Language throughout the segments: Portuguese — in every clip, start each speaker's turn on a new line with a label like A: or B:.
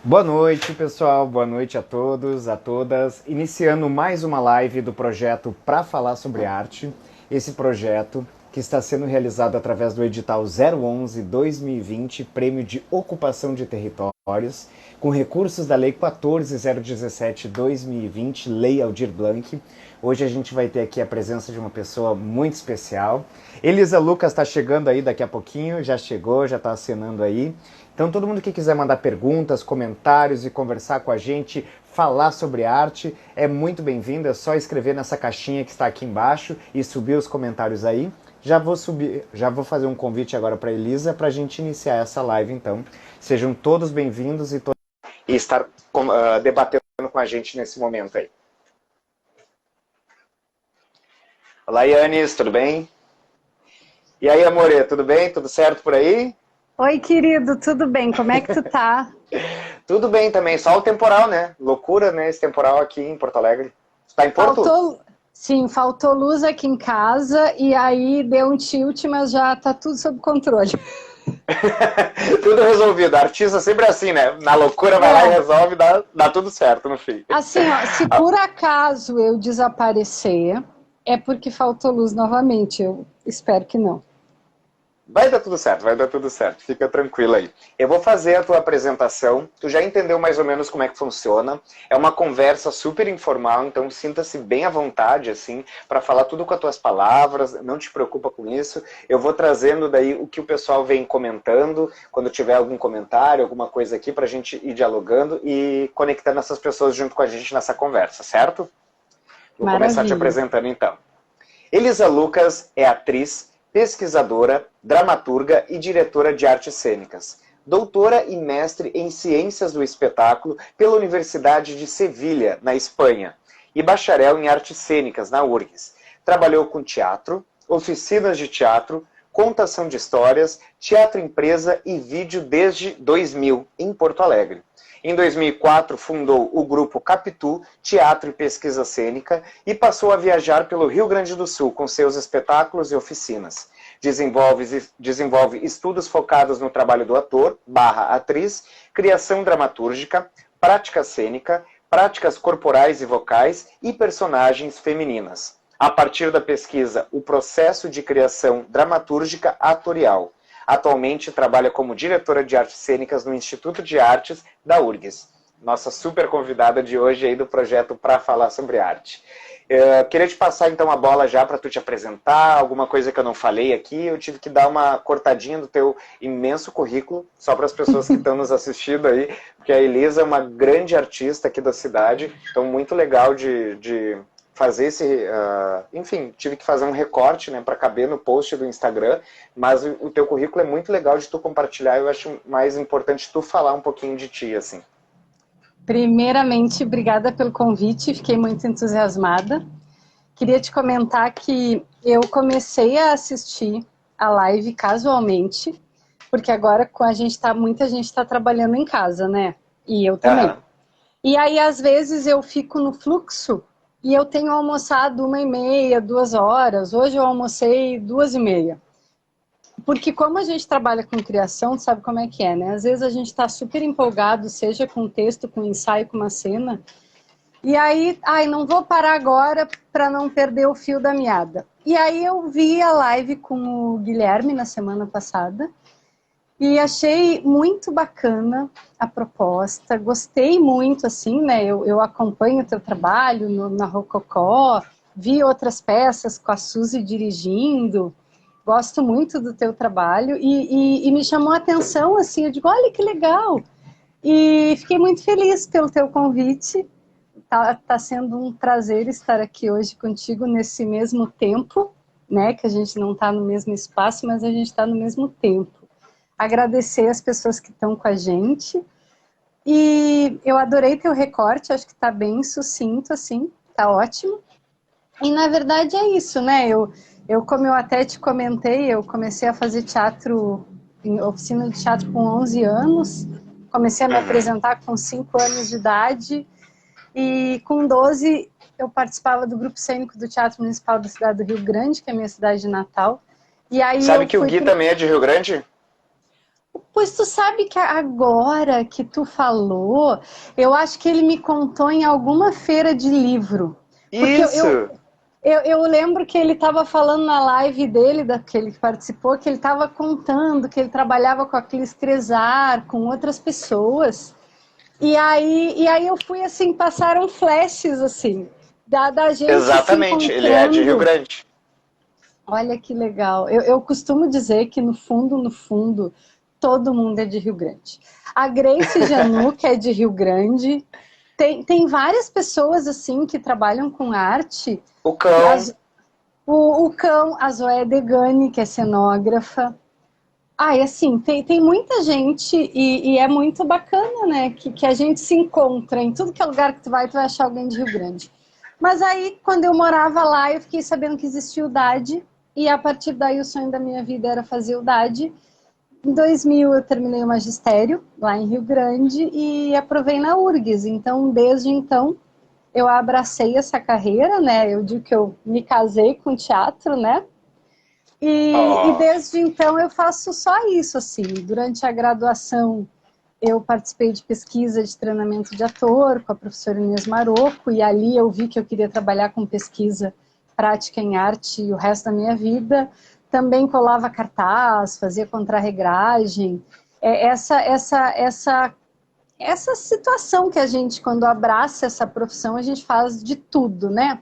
A: Boa noite, pessoal. Boa noite a todos, a todas. Iniciando mais uma live do projeto Pra Falar sobre Arte. Esse projeto que está sendo realizado através do edital 011-2020, Prêmio de Ocupação de Territórios, com recursos da Lei 14.017-2020, Lei Aldir Blanc. Hoje a gente vai ter aqui a presença de uma pessoa muito especial. Elisa Lucas está chegando aí daqui a pouquinho, já chegou, já está acenando aí. Então todo mundo que quiser mandar perguntas, comentários e conversar com a gente, falar sobre arte, é muito bem-vindo. É só escrever nessa caixinha que está aqui embaixo e subir os comentários aí. Já vou fazer um convite agora para a Elisa para a gente iniciar essa live, então. Sejam todos bem-vindos e estar debatendo com a gente nesse momento aí. Olá, Yanis, tudo bem? E aí, amore, tudo bem? Tudo certo por aí?
B: Oi, querido, tudo bem? Como é que tu tá?
A: Tudo bem também, só o temporal, né? Loucura, né? Esse temporal aqui em Porto Alegre. Você tá em Porto?
B: Faltou luz aqui em casa e aí deu um tilt, mas já tá tudo sob controle.
A: Tudo resolvido. Artista sempre assim, né? Na loucura vai lá e
B: É,
A: resolve, dá tudo certo no fim.
B: assim, ó, se por acaso eu desaparecer, é porque faltou luz novamente. Eu espero que não.
A: Vai dar tudo certo, vai dar tudo certo. Fica tranquila aí. Eu vou fazer a tua apresentação. Tu já entendeu mais ou menos como é que funciona. É uma conversa super informal, então sinta-se bem à vontade, assim, para falar tudo com as tuas palavras. Não te preocupa com isso. Eu vou trazendo daí o que o pessoal vem comentando, quando tiver algum comentário, alguma coisa aqui, para a gente ir dialogando e conectando essas pessoas junto com a gente nessa conversa, certo? Vou começar te
B: Maravilha.
A: apresentando então. Elisa Lucas é atriz, pesquisadora, dramaturga e diretora de artes cênicas. Doutora e mestre em Ciências do Espetáculo pela Universidade de Sevilha, na Espanha, e bacharel em Artes Cênicas, na URGS. Trabalhou com teatro, oficinas de teatro, contação de histórias, teatro empresa e vídeo desde 2000, em Porto Alegre. Em 2004, fundou o grupo Capitu, Teatro e Pesquisa Cênica, e passou a viajar pelo Rio Grande do Sul com seus espetáculos e oficinas. Desenvolve estudos focados no trabalho do ator/atriz, criação dramatúrgica, prática cênica, práticas corporais e vocais e personagens femininas. A partir da pesquisa, o processo de criação dramatúrgica atorial. Atualmente trabalha como diretora de artes cênicas no Instituto de Artes da URGS. Nossa super convidada de hoje aí do projeto Pra Falar sobre Arte. Queria te passar então a bola já para tu te apresentar, alguma coisa que eu não falei aqui, eu tive que dar uma cortadinha do teu imenso currículo, só para as pessoas que estão nos assistindo aí, porque a Elisa é uma grande artista aqui da cidade, então muito legal de fazer esse... enfim, tive que fazer um recorte, né, para caber no post do Instagram, mas o teu currículo é muito legal de tu compartilhar, eu acho mais importante tu falar um pouquinho de ti, assim.
B: Primeiramente, obrigada pelo convite, fiquei muito entusiasmada. Queria te comentar que eu comecei a assistir a live casualmente, porque agora com a gente tá, muita gente está trabalhando em casa, né? E eu também.
A: Aham.
B: E aí, às vezes, eu fico no fluxo e eu tenho almoçado 1h30, 2 horas. Hoje eu almocei 2h30. Porque como a gente trabalha com criação, sabe como é que é, né? Às vezes a gente está super empolgado, seja com texto, com ensaio, com uma cena, e aí, ai, não vou parar agora para não perder o fio da meada. E aí eu vi a live com o Guilherme na semana passada e achei muito bacana a proposta, gostei muito, assim, né? Eu acompanho o teu trabalho na Rococó, vi outras peças com a Suzy dirigindo, gosto muito do teu trabalho e me chamou a atenção, assim, eu digo, olha que legal! E fiquei muito feliz pelo teu convite. Tá sendo um prazer estar aqui hoje contigo nesse mesmo tempo, né? Que a gente não está no mesmo espaço, mas a gente está no mesmo tempo. Agradecer as pessoas que estão com a gente. E eu adorei teu recorte, acho que está bem sucinto, assim, tá ótimo. E na verdade é isso, né? Como eu até te comentei, eu comecei a fazer teatro, em oficina de teatro com 11 anos, comecei a me
A: Uhum.
B: apresentar com 5 anos de idade, e com 12 eu participava do grupo cênico do Teatro Municipal da cidade do Rio Grande, que é a minha cidade de natal. E aí
A: Sabe
B: eu
A: que o
B: fui
A: Gui
B: pro...
A: também é de Rio Grande?
B: Pois tu sabe que agora que tu falou, eu acho que ele me contou em alguma feira de livro. Porque
A: Isso!
B: eu lembro que ele estava falando na live dele, daquele que participou, que ele estava contando que ele trabalhava com aqueles Cresar, com outras pessoas. E aí eu fui assim, passaram flashes assim, da gente se
A: Exatamente, ele é de Rio
B: encontrando.
A: Grande.
B: Olha que legal. Eu costumo dizer que no fundo, todo mundo é de Rio Grande. A Grace Januc é de Rio Grande. Tem várias pessoas assim que trabalham com arte.
A: O cão.
B: O Cão, a Zoé Degani, que é cenógrafa. Ah, e assim, tem muita gente e é muito bacana, né? Que a gente se encontra em tudo que é lugar que tu vai achar alguém de Rio Grande. Mas aí, quando eu morava lá, eu fiquei sabendo que existia o DAD, e a partir daí o sonho da minha vida era fazer o DAD. Em 2000 eu terminei o magistério lá em Rio Grande e aprovei na URGS. Então, desde então, eu abracei essa carreira, né? Eu digo que eu me casei com teatro, né? E
A: Oh,
B: desde então eu faço só isso, assim. Durante a graduação eu participei de pesquisa de treinamento de ator com a professora Inês Marocco, e ali eu vi que eu queria trabalhar com pesquisa prática em arte o resto da minha vida. Também colava cartaz, fazia contrarregragem. Essa situação que a gente, quando abraça essa profissão, a gente faz de tudo, né?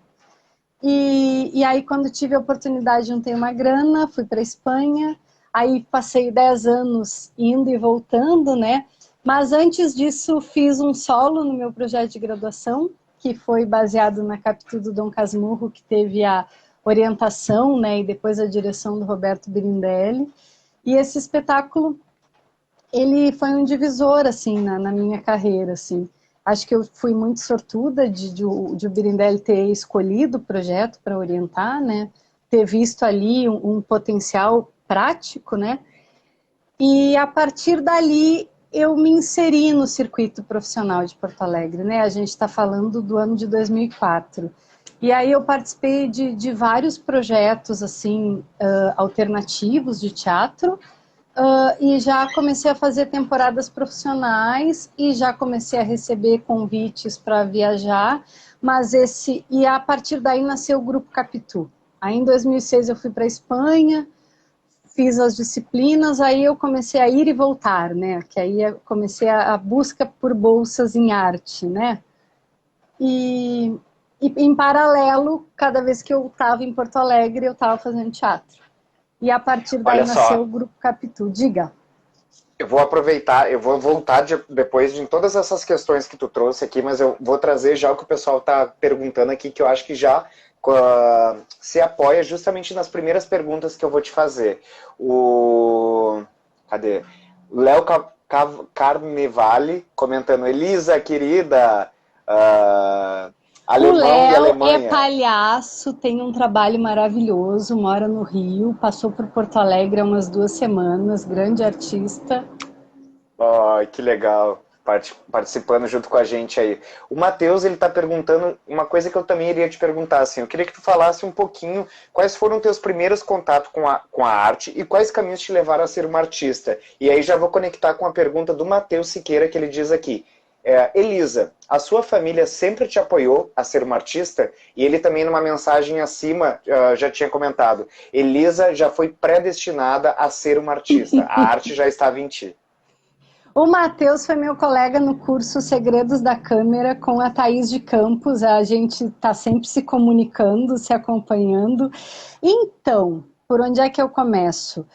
B: E aí, quando tive a oportunidade, juntei uma grana, fui para a Espanha, aí passei 10 anos indo e voltando, né? Mas antes disso, fiz um solo no meu projeto de graduação, que foi baseado na Capitu do Dom Casmurro, que teve a orientação, né, e depois a direção do Roberto Birindelli. E esse espetáculo, ele foi um divisor, assim, na minha carreira, assim. Acho que eu fui muito sortuda de o Birindelli ter escolhido o projeto para orientar, né? Ter visto ali um potencial prático, né? E a partir dali eu me inseri no circuito profissional de Porto Alegre, né? A gente está falando do ano de 2004. E aí eu participei de vários projetos assim alternativos de teatro. E já comecei a fazer temporadas profissionais e já comecei a receber convites para viajar, e a partir daí nasceu o Grupo Capitu. Aí em 2006 eu fui para a Espanha, fiz as disciplinas, aí eu comecei a ir e voltar, né? Que aí eu comecei a busca por bolsas em arte, né? E, e em paralelo, cada vez que eu estava em Porto Alegre, eu estava fazendo teatro. E a partir daí
A: olha
B: nasceu
A: só,
B: o Grupo Capitu. Diga.
A: eu vou aproveitar, eu vou voltar depois de todas essas questões que tu trouxe aqui, mas eu vou trazer já o que o pessoal está perguntando aqui, que eu acho que já se apoia justamente nas primeiras perguntas que eu vou te fazer. Cadê? Léo Carnevale comentando, Elisa, querida,
B: O
A: alemão e
B: Léo é
A: Alemanha.
B: palhaço, tem um trabalho maravilhoso, mora no Rio, passou por Porto Alegre há umas 2 semanas, grande artista.
A: Oh, que legal, participando junto com a gente aí. O Matheus, ele tá perguntando uma coisa que eu também iria te perguntar, assim, eu queria que tu falasse um pouquinho quais foram teus primeiros contatos com a arte e quais caminhos te levaram a ser uma artista. E aí já vou conectar com a pergunta do Matheus Siqueira, que ele diz aqui, Elisa, a sua família sempre te apoiou a ser uma artista? E ele também, numa mensagem acima, já tinha comentado, Elisa já foi predestinada a ser uma artista, a arte já estava em ti.
B: O Matheus foi meu colega no curso Segredos da Câmera com a Thaís de Campos. A gente está sempre se comunicando, se acompanhando. Então, por onde é que eu começo?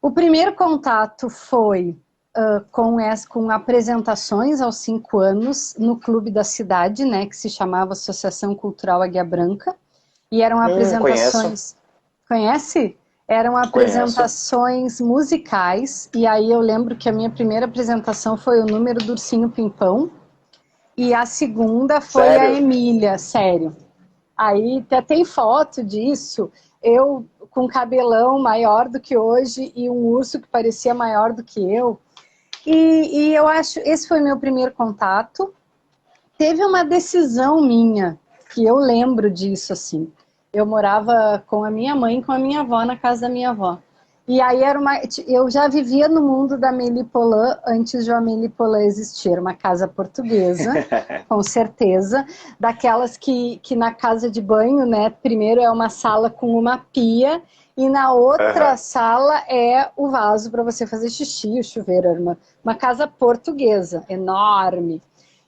B: O primeiro contato foi com apresentações aos 5 anos no clube da cidade, né, que se chamava Associação Cultural Águia Branca. E eram
A: Conheço,
B: apresentações... Conhece? Eram
A: conheço.
B: apresentações musicais, e aí eu lembro que a minha primeira apresentação foi o número do Ursinho Pimpão, e a segunda foi a
A: Sério?
B: Emília, sério. Aí até tem foto disso, eu com cabelão maior do que hoje e um urso que parecia maior do que eu. E eu acho, esse foi meu primeiro contato. Teve uma decisão minha, que eu lembro disso, assim. Eu morava com a minha mãe e com a minha avó na casa da minha avó. E aí eu já vivia no mundo da Amélie Poulain antes de a Amélie Poulain existir, uma casa portuguesa, com certeza, daquelas que na casa de banho, né, primeiro é uma sala com uma pia, e na outra sala é o vaso para você fazer xixi, o chuveiro, era uma casa portuguesa, enorme.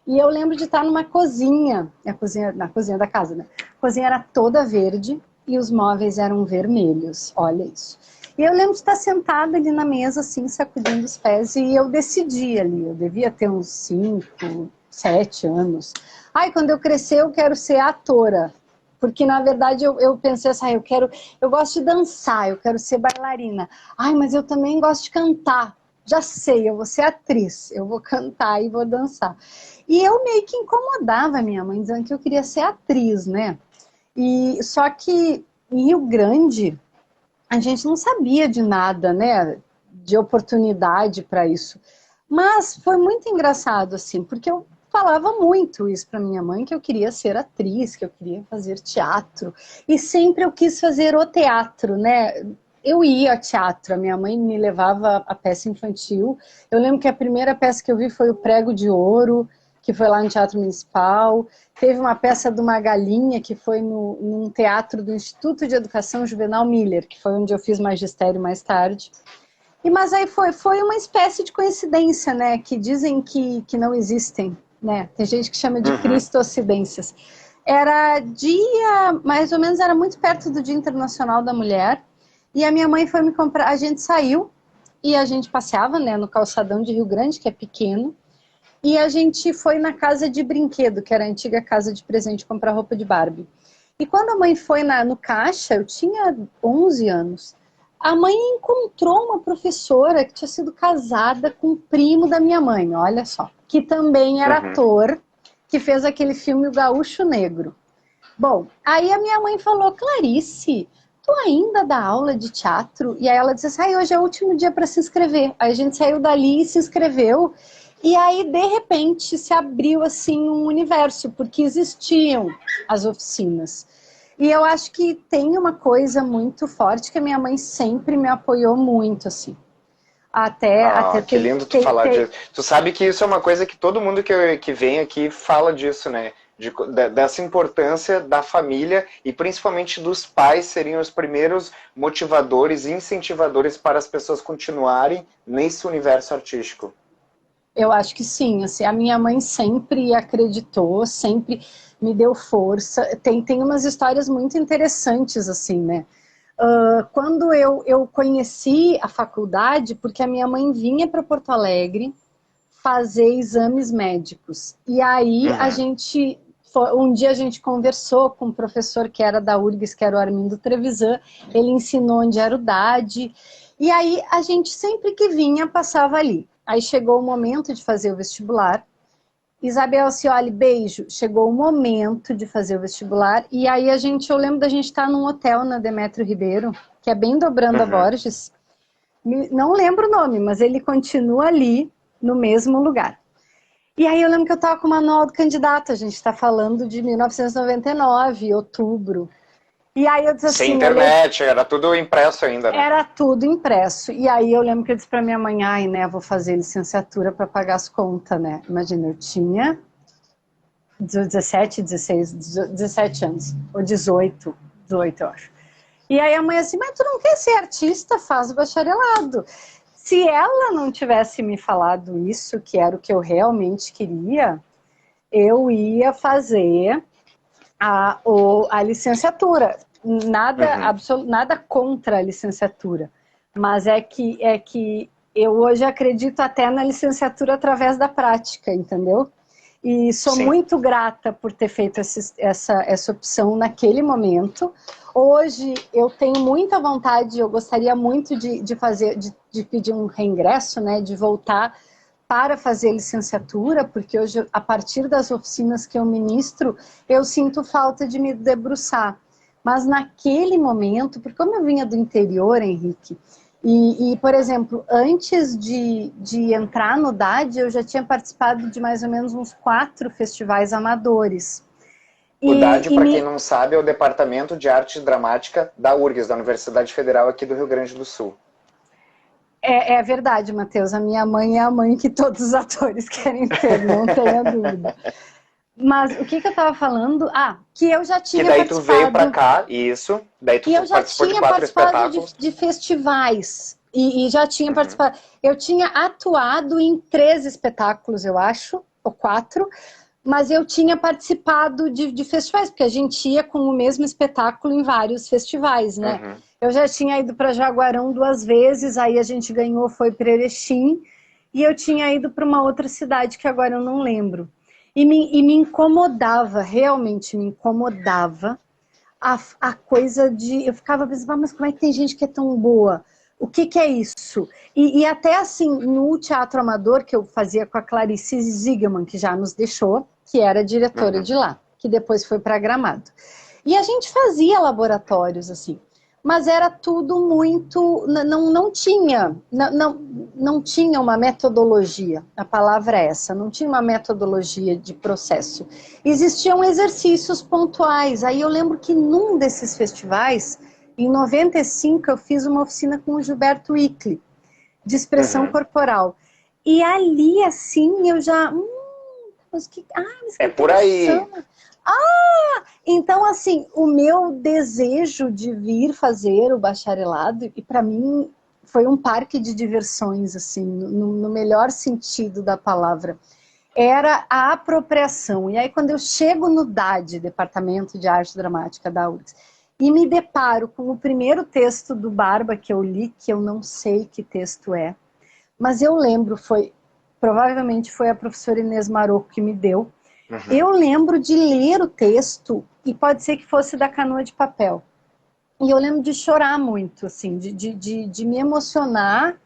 B: E eu lembro de estar numa cozinha, na cozinha da casa, né? A cozinha era toda verde e os móveis eram vermelhos, olha isso. E eu lembro de estar sentada ali na mesa, assim, sacudindo os pés, e eu decidi ali, eu devia ter uns 5, 7 anos. Ai, quando eu crescer eu quero ser atora, porque na verdade eu pensei assim, eu gosto de dançar, eu quero ser bailarina. Ai, mas eu também gosto de cantar, já sei, eu vou ser atriz, eu vou cantar e vou dançar. E eu meio que incomodava a minha mãe, dizendo que eu queria ser atriz, né? E só que em Rio Grande a gente não sabia de nada, né, de oportunidade para isso. Mas foi muito engraçado, assim, porque eu falava muito isso para minha mãe, que eu queria ser atriz, que eu queria fazer teatro. E sempre eu quis fazer o teatro, né? Eu ia ao teatro, a minha mãe me levava a peça infantil. Eu lembro que a primeira peça que eu vi foi o Prego de Ouro, que foi lá no Teatro Municipal. Teve uma peça de uma galinha que foi num teatro do Instituto de Educação Juvenal Miller, que foi onde eu fiz magistério mais tarde. Mas aí foi uma espécie de coincidência, né? Que dizem que não existem, né? Tem gente que chama de cristocidências. Era dia, mais ou menos, era muito perto do Dia Internacional da Mulher, e a minha mãe foi me comprar, a gente saiu, e a gente passeava, né, no calçadão de Rio Grande, que é pequeno, e a gente foi na casa de brinquedo, que era a antiga casa de presente, comprar roupa de Barbie. E quando a mãe foi no caixa, eu tinha 11 anos, a mãe encontrou uma professora que tinha sido casada com o primo da minha mãe, olha só, que também era ator, que fez aquele filme O Gaúcho Negro. Bom, aí a minha mãe falou, Clarice, tu ainda dá aula de teatro? E aí ela disse assim, hoje é o último dia para se inscrever. Aí a gente saiu dali e se inscreveu. E aí, de repente, se abriu assim um universo, porque existiam as oficinas. E eu acho que tem uma coisa muito forte que a minha mãe sempre me apoiou muito, assim. Até
A: Que lindo tu falar disso. Tu sabe que isso é uma coisa que todo mundo que vem aqui fala disso, né? Dessa importância da família e principalmente dos pais serem os primeiros motivadores e incentivadores para as pessoas continuarem nesse universo artístico.
B: Eu acho que sim, assim, a minha mãe sempre acreditou, sempre me deu força. Tem umas histórias muito interessantes, assim, né? Quando eu conheci a faculdade, porque a minha mãe vinha para Porto Alegre fazer exames médicos. E aí um dia a gente conversou com um professor que era da URGS, que era o Armindo Trevisan, ele ensinou onde era o DAD, e aí a gente sempre que vinha passava ali. Aí chegou o momento de fazer o vestibular. Isabel Cioli, beijo. Chegou o momento de fazer o vestibular. E aí eu lembro da gente estar num hotel na Demétrio Ribeiro, que é bem dobrando a Borges. Não lembro o nome, mas ele continua ali no mesmo lugar. E aí eu lembro que eu estava com o manual do candidato. A gente está falando de 1999, outubro. E aí eu disse assim...
A: Sem internet, era tudo impresso ainda, né?
B: Era tudo impresso. E aí eu lembro que eu disse para minha mãe, né, vou fazer licenciatura para pagar as contas, né? Imagina, eu tinha 17, 16, 17 anos, ou 18 eu acho. E aí a mãe assim, mas tu não quer ser artista? Faz o bacharelado. Se ela não tivesse me falado isso, que era o que eu realmente queria, eu ia fazer a licenciatura. Nada contra a licenciatura, mas é que eu hoje acredito até na licenciatura através da prática, entendeu? E sou muito grata por ter feito essa opção naquele momento. Hoje eu tenho muita vontade, eu gostaria muito de pedir um reingresso, né, de voltar para fazer licenciatura, porque hoje, a partir das oficinas que eu ministro, eu sinto falta de me debruçar. Mas naquele momento, porque como eu vinha do interior, Henrique, por exemplo, antes de entrar no DAD, eu já tinha participado de mais ou menos uns 4 festivais amadores.
A: O DAD, para quem não sabe, é o Departamento de Arte Dramática da URGS, da Universidade Federal aqui do Rio Grande do Sul.
B: É verdade, Matheus. A minha mãe é a mãe que todos os atores querem ter, não tenha dúvida. Mas o que eu estava falando? Ah, que eu já
A: Que
B: tinha
A: daí tu veio pra
B: participado.
A: cá, isso. Daí tu
B: Que eu já
A: participou de
B: tinha
A: 4
B: participado
A: espetáculos.
B: de festivais. E já tinha
A: Uhum.
B: participado. Eu tinha atuado em 3 espetáculos, eu acho, ou 4. Mas eu tinha participado de festivais, porque a gente ia com o mesmo espetáculo em vários festivais, né?
A: Uhum.
B: Eu já tinha ido para Jaguarão 2 vezes, aí a gente ganhou, foi para Erechim, e eu tinha ido para uma outra cidade que agora eu não lembro. E me incomodava, realmente me incomodava a coisa de... Eu ficava pensando, mas como é que tem gente que é tão boa? O que é isso? E até assim, no teatro amador que eu fazia com a Clarice Ziegelmann, que já nos deixou, que era diretora
A: Uhum.
B: de lá, que depois foi para Gramado. E a gente fazia laboratórios, assim, mas era tudo muito... Não tinha, não tinha uma metodologia, a palavra é essa, não tinha uma metodologia de processo. Existiam exercícios pontuais. Aí eu lembro que num desses festivais, em 95, eu fiz uma oficina com o Gilberto Icli, de expressão
A: Uhum.
B: corporal. E ali, assim, eu já... mas que
A: É por aí.
B: interessante. Então, assim, o meu desejo de vir fazer o bacharelado, e para mim foi um parque de diversões, assim, no melhor sentido da palavra, era a apropriação. E aí, quando eu chego no DAD, Departamento de Arte Dramática da URGS, e me deparo com o primeiro texto do Barba que eu li, que eu não sei que texto é, mas eu lembro, provavelmente foi a professora Inês Marocco que me deu.
A: Uhum.
B: Eu lembro de ler o texto, e pode ser que fosse da Canoa de Papel. E eu lembro de chorar muito, assim, de me emocionar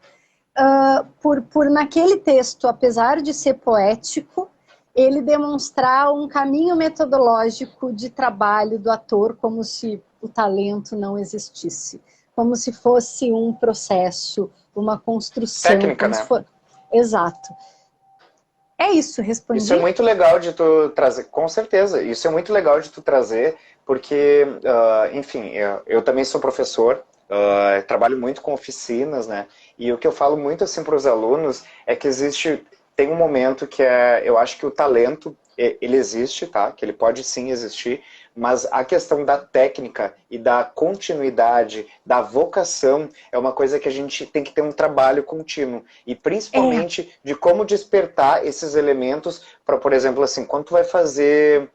B: por naquele texto, apesar de ser poético, ele demonstrar um caminho metodológico de trabalho do ator, como se o talento não existisse, como se fosse um processo, uma construção,
A: Técnica,
B: como se
A: né?
B: fosse... Exato. É isso,
A: Isso é
B: respondi?
A: muito legal de tu trazer, com certeza. Isso é muito legal de tu trazer, porque, enfim, eu também sou professor, trabalho muito com oficinas, né? E o que eu falo muito assim para os alunos é que tem um momento que eu acho que o talento ele existe, tá? Que ele pode sim existir, mas a questão da técnica e da continuidade, da vocação, é uma coisa que a gente tem que ter um trabalho contínuo. E
B: É,
A: principalmente de como despertar esses elementos para, por exemplo, assim, quando tu vai fazer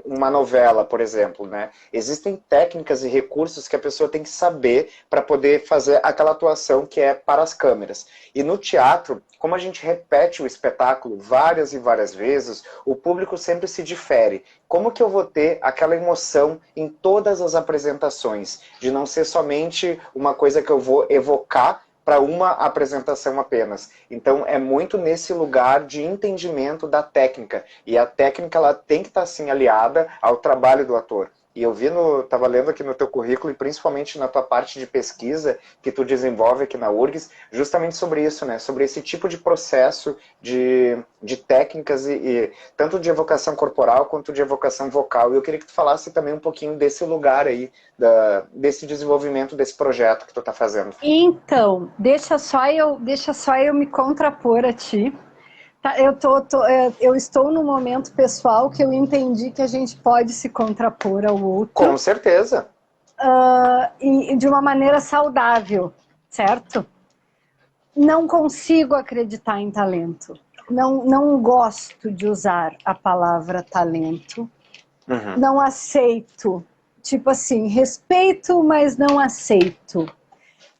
A: uma novela, por exemplo, né? Existem técnicas e recursos que a pessoa tem que saber para poder fazer aquela atuação que é para as câmeras. E no teatro, como a gente repete o espetáculo várias e várias vezes, o público sempre se difere. Como que eu vou ter aquela emoção em todas as apresentações? De não ser somente uma coisa que eu vou evocar para uma apresentação apenas. Então é muito nesse lugar de entendimento da técnica. E a técnica ela tem que estar assim aliada ao trabalho do ator. E eu estava lendo aqui no teu currículo e principalmente na tua parte de pesquisa que tu desenvolve aqui na URGS, justamente sobre isso, né? Sobre esse tipo de processo de técnicas e tanto de evocação corporal quanto de evocação vocal. E eu queria que tu falasse também um pouquinho desse lugar aí, desse desenvolvimento desse projeto que tu está fazendo.
B: então, deixa só eu me contrapor a ti. Tá, eu estou num momento pessoal que eu entendi que a gente pode se contrapor ao
A: Com
B: outro,
A: certeza.
B: e de uma maneira saudável, certo? Não consigo acreditar em talento. Não gosto de usar a palavra talento.
A: Uhum.
B: Não aceito. Tipo assim, respeito, mas não aceito.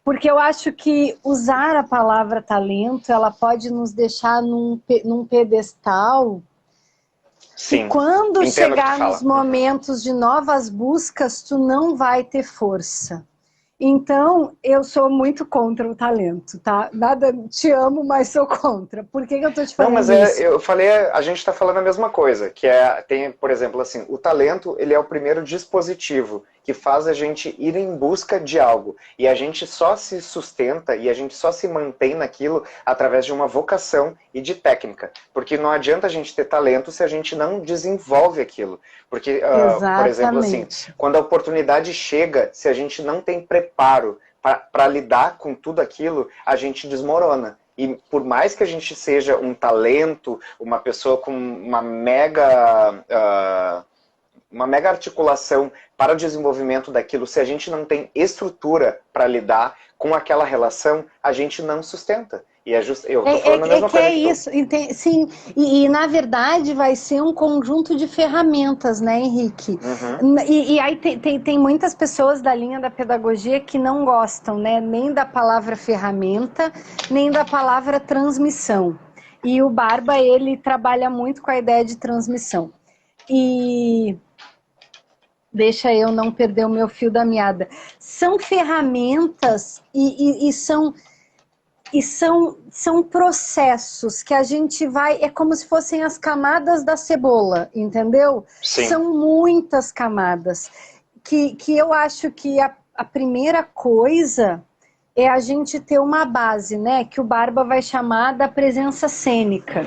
B: Porque eu acho que usar a palavra talento, ela pode nos deixar num pedestal, e
A: Sim,
B: quando
A: entendo o que tu
B: chegar nos
A: fala. Uhum.
B: momentos de novas buscas, tu não vai ter força. Então, eu sou muito contra o talento, tá? Nada, te amo, mas sou contra. Por que eu tô te
A: Não, mas
B: falando isso?
A: eu falei, a gente está falando a mesma coisa, tem, por exemplo, assim, o talento, ele é o primeiro dispositivo que faz a gente ir em busca de algo, e a gente só se sustenta e a gente só se mantém naquilo através de uma vocação e de técnica, porque não adianta a gente ter talento se a gente não desenvolve aquilo, porque, por exemplo, assim,
B: Exatamente.
A: quando a oportunidade chega, se a gente não tem preparo para lidar com tudo aquilo, a gente desmorona. E por mais que a gente seja um talento, uma pessoa com uma mega articulação para o desenvolvimento daquilo, se a gente não tem estrutura para lidar com aquela relação, a gente não sustenta. E eu tô falando a mesma coisa
B: que isso, sim, na verdade vai ser um conjunto de ferramentas, né, Henrique?
A: Uhum.
B: E aí tem muitas pessoas da linha da pedagogia que não gostam, né, nem da palavra ferramenta, nem da palavra transmissão. E o Barba, ele trabalha muito com a ideia de transmissão. E deixa eu não perder o meu fio da meada. São ferramentas são processos que a gente vai... É como se fossem as camadas da cebola, entendeu?
A: Sim.
B: São muitas camadas. Que eu acho que a primeira coisa é a gente ter uma base, né? Que o Barba vai chamar da presença cênica.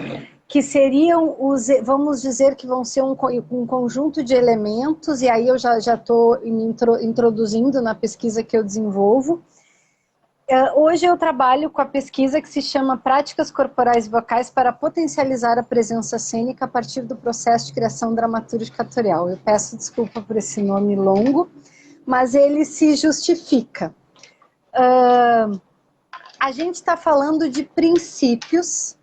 B: Que seriam vamos dizer que vão ser um conjunto de elementos, e aí eu já estou me introduzindo na pesquisa que eu desenvolvo. Hoje eu trabalho com a pesquisa que se chama Práticas Corporais e Vocais para Potencializar a Presença Cênica a partir do processo de criação dramatúrgica atorial. Eu peço desculpa por esse nome longo, mas ele se justifica. A gente está falando de princípios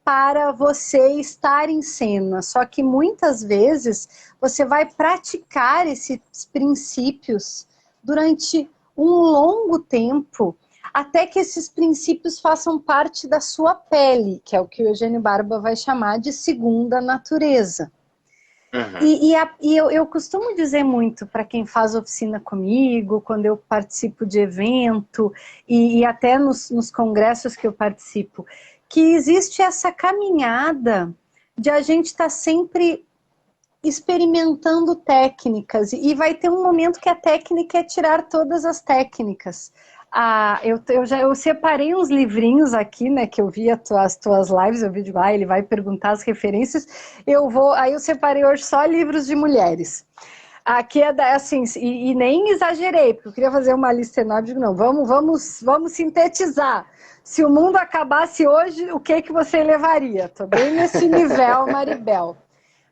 B: para você estar em cena, só que muitas vezes você vai praticar esses princípios durante um longo tempo, até que esses princípios façam parte da sua pele, que é o que o Eugênio Barba vai chamar de segunda natureza. Uhum. E eu costumo dizer muito para quem faz oficina comigo, quando eu participo de evento, e até nos congressos que eu participo, que existe essa caminhada de a gente estar sempre experimentando técnicas, e vai ter um momento que a técnica é tirar todas as técnicas. Eu separei uns livrinhos aqui, né, que eu vi as tuas lives, eu vi de lá, ele vai perguntar as referências, aí eu separei hoje só livros de mulheres. Aqui é assim, e nem exagerei, porque eu queria fazer uma lista enorme, não, vamos sintetizar. Se o mundo acabasse hoje, o que você levaria? Tô bem nesse nível, Maribel.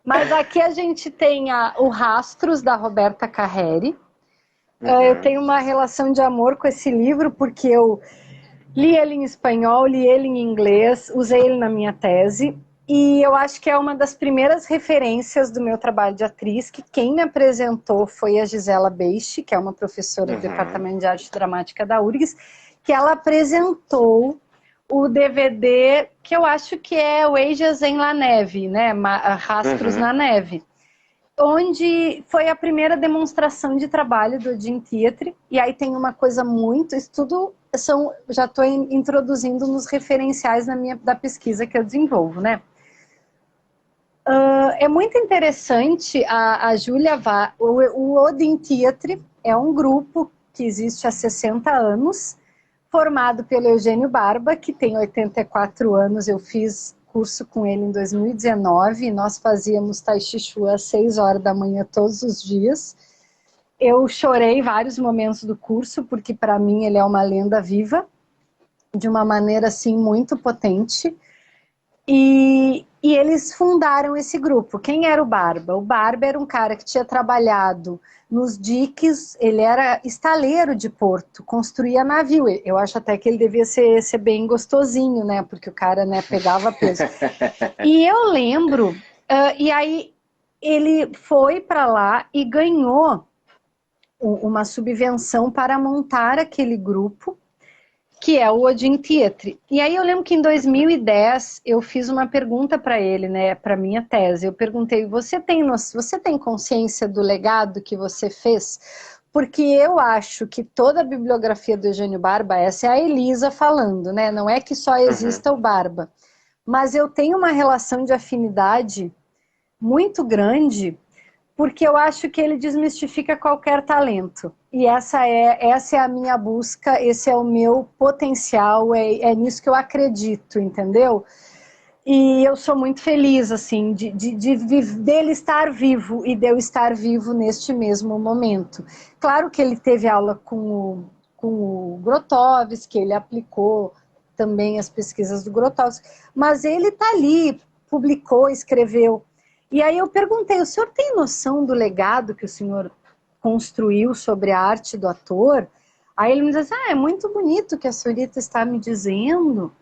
B: Mas aqui a gente tem o Rastros, da Roberta Carreri. Uhum. Eu tenho uma relação de amor com esse livro, porque eu li ele em espanhol, li ele em inglês, usei ele na minha tese, e eu acho que é uma das primeiras referências do meu trabalho de atriz, que quem me apresentou foi a Gisela Beischi, que é uma professora do Departamento de Arte Dramática da URGS, que ela apresentou o DVD, que eu acho que é o Eijas em la Neve, né? Rastros na Neve, onde foi a primeira demonstração de trabalho do Odin Theatre, e aí tem uma coisa muito... Isso tudo já estou introduzindo nos referenciais da pesquisa que eu desenvolvo, né? É muito interessante, a Júlia o Odin Theatre é um grupo que existe há 60 anos, formado pelo Eugênio Barba, que tem 84 anos, eu fiz curso com ele em 2019, e nós fazíamos Tai Chi Chuan às 6 horas da manhã todos os dias. Eu chorei vários momentos do curso, porque para mim ele é uma lenda viva, de uma maneira assim muito potente. E eles fundaram esse grupo. Quem era o Barba? O Barba era um cara que tinha trabalhado nos diques, ele era estaleiro de porto, construía navio. Eu acho até que ele devia ser bem gostosinho, né? Porque o cara, né, pegava peso. E eu lembro, e aí ele foi para lá e ganhou uma subvenção para montar aquele grupo, que é o Odin Theatre. E aí eu lembro que em 2010 eu fiz uma pergunta para ele, né, para minha tese. Eu perguntei: você tem consciência do legado que você fez? Porque eu acho que toda a bibliografia do Eugênio Barba, essa é a Elisa falando, né? Não é que só exista o Barba. Mas eu tenho uma relação de afinidade muito grande, porque eu acho que ele desmistifica qualquer talento. E essa é a minha busca, esse é o meu potencial, é nisso que eu acredito, entendeu? E eu sou muito feliz, assim, dele estar vivo e de eu estar vivo neste mesmo momento. Claro que ele teve aula com com o Grotowski, ele aplicou também as pesquisas do Grotowski, mas ele está ali, publicou, escreveu. E aí eu perguntei, o senhor tem noção do legado que o senhor construiu sobre a arte do ator? Aí ele me disse, é muito bonito o que a senhorita está me dizendo,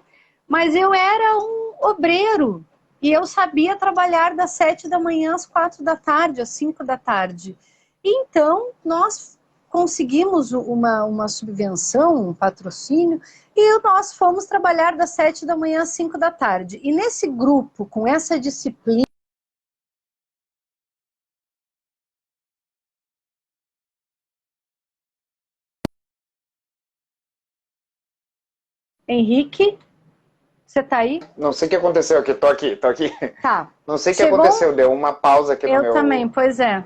B: mas eu era um obreiro, e eu sabia trabalhar das 7 da manhã às 4 da tarde, às 5 da tarde. Então, nós conseguimos uma subvenção, um patrocínio, e nós fomos trabalhar das 7 da manhã às 5 da tarde. E nesse grupo, com essa disciplina, Henrique, você tá aí?
A: Não sei o que aconteceu aqui, tô aqui, tô aqui.
B: Tá.
A: Não sei o que aconteceu, deu uma pausa aqui no meu...
B: Eu também, pois é.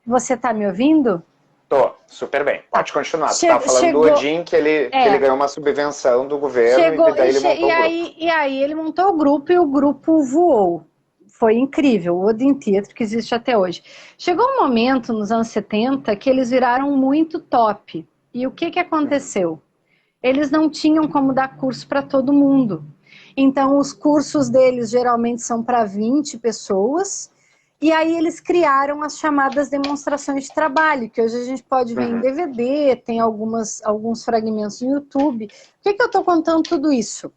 B: Você tá me ouvindo?
A: Tô, super bem. Pode continuar. Você estava falando
B: Chegou...
A: do Odin, que ele ganhou uma subvenção do governo e daí ele montou o grupo.
B: E aí ele montou o grupo e o grupo voou. Foi incrível, o Odin Theatre, que existe até hoje. Chegou um momento, nos anos 70, que eles viraram muito top. E o que aconteceu? Eles não tinham como dar curso para todo mundo. Então, os cursos deles geralmente são para 20 pessoas, e aí eles criaram as chamadas demonstrações de trabalho, que hoje a gente pode ver em DVD, tem alguns fragmentos no YouTube. Por que eu estou contando tudo isso?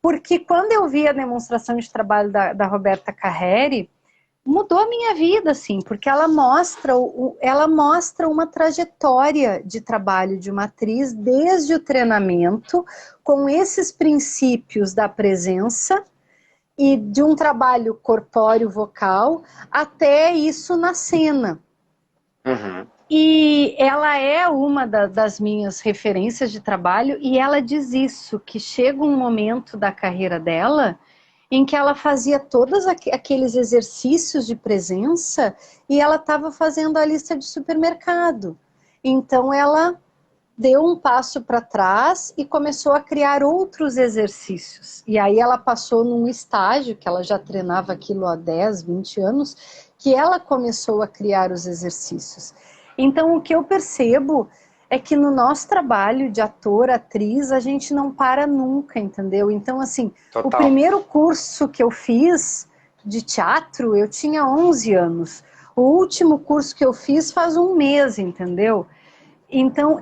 B: Porque quando eu vi a demonstração de trabalho da Roberta Carreri, mudou a minha vida, assim, porque ela mostra uma trajetória de trabalho de uma atriz desde o treinamento, com esses princípios da presença e de um trabalho corpóreo vocal até isso na cena. E ela é uma das minhas referências de trabalho, e ela diz isso, que chega um momento da carreira dela em que ela fazia todos aqueles exercícios de presença e ela estava fazendo a lista de supermercado. Então ela deu um passo para trás e começou a criar outros exercícios. E aí ela passou num estágio, que ela já treinava aquilo há 10, 20 anos, que ela começou a criar os exercícios. Então o que eu percebo é que no nosso trabalho de ator, atriz, a gente não para nunca, entendeu? Então, assim,
A: Total.
B: O primeiro curso que eu fiz de teatro, eu tinha 11 anos. O último curso que eu fiz faz um mês, entendeu? Então,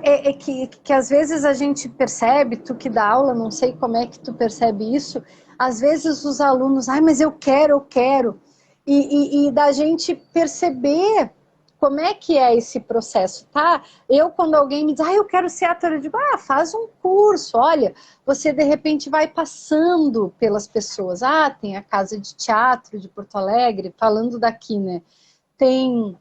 B: que às vezes a gente percebe, tu que dá aula, não sei como é que tu percebe isso, às vezes os alunos, mas eu quero. E da gente perceber como é que é esse processo, tá? Eu, quando alguém me diz, eu quero ser ator, eu digo, faz um curso, olha, você de repente vai passando pelas pessoas. Tem a Casa de Teatro de Porto Alegre, falando daqui, né? Tem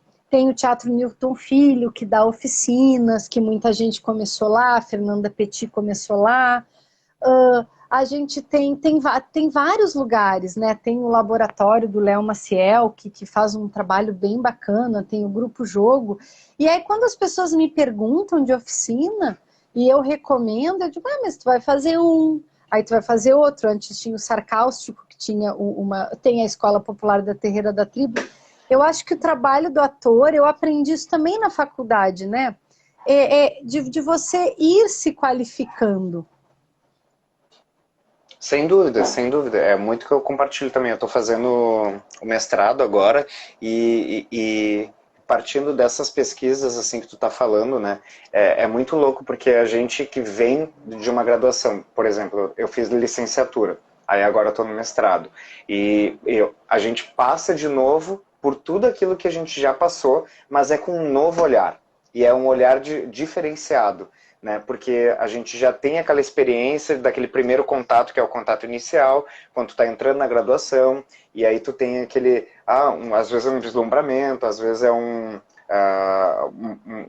B: o Teatro Newton Filho, que dá oficinas, que muita gente começou lá, a Fernanda Petit começou lá. A gente tem vários lugares, né? Tem o laboratório do Léo Maciel, que faz um trabalho bem bacana, tem o Grupo Jogo. E aí, quando as pessoas me perguntam de oficina, e eu recomendo, eu digo, mas tu vai fazer um, aí tu vai fazer outro. Antes tinha o Sarcáustico, que tinha tem a Escola Popular da Terreira da Tribo. Eu acho que o trabalho do ator, eu aprendi isso também na faculdade, né? De você ir se qualificando.
A: Sem dúvida, sem dúvida. É muito que eu compartilho também. Eu estou fazendo o mestrado agora e partindo dessas pesquisas assim que tu está falando, né? É muito louco porque a gente que vem de uma graduação, por exemplo, eu fiz licenciatura, aí agora estou no mestrado. E a gente passa de novo por tudo aquilo que a gente já passou, mas é com um novo olhar. E é um olhar diferenciado. Né, porque a gente já tem aquela experiência daquele primeiro contato, que é o contato inicial, quando tu está entrando na graduação, e aí tu tem aquele, às vezes é um deslumbramento, às vezes é um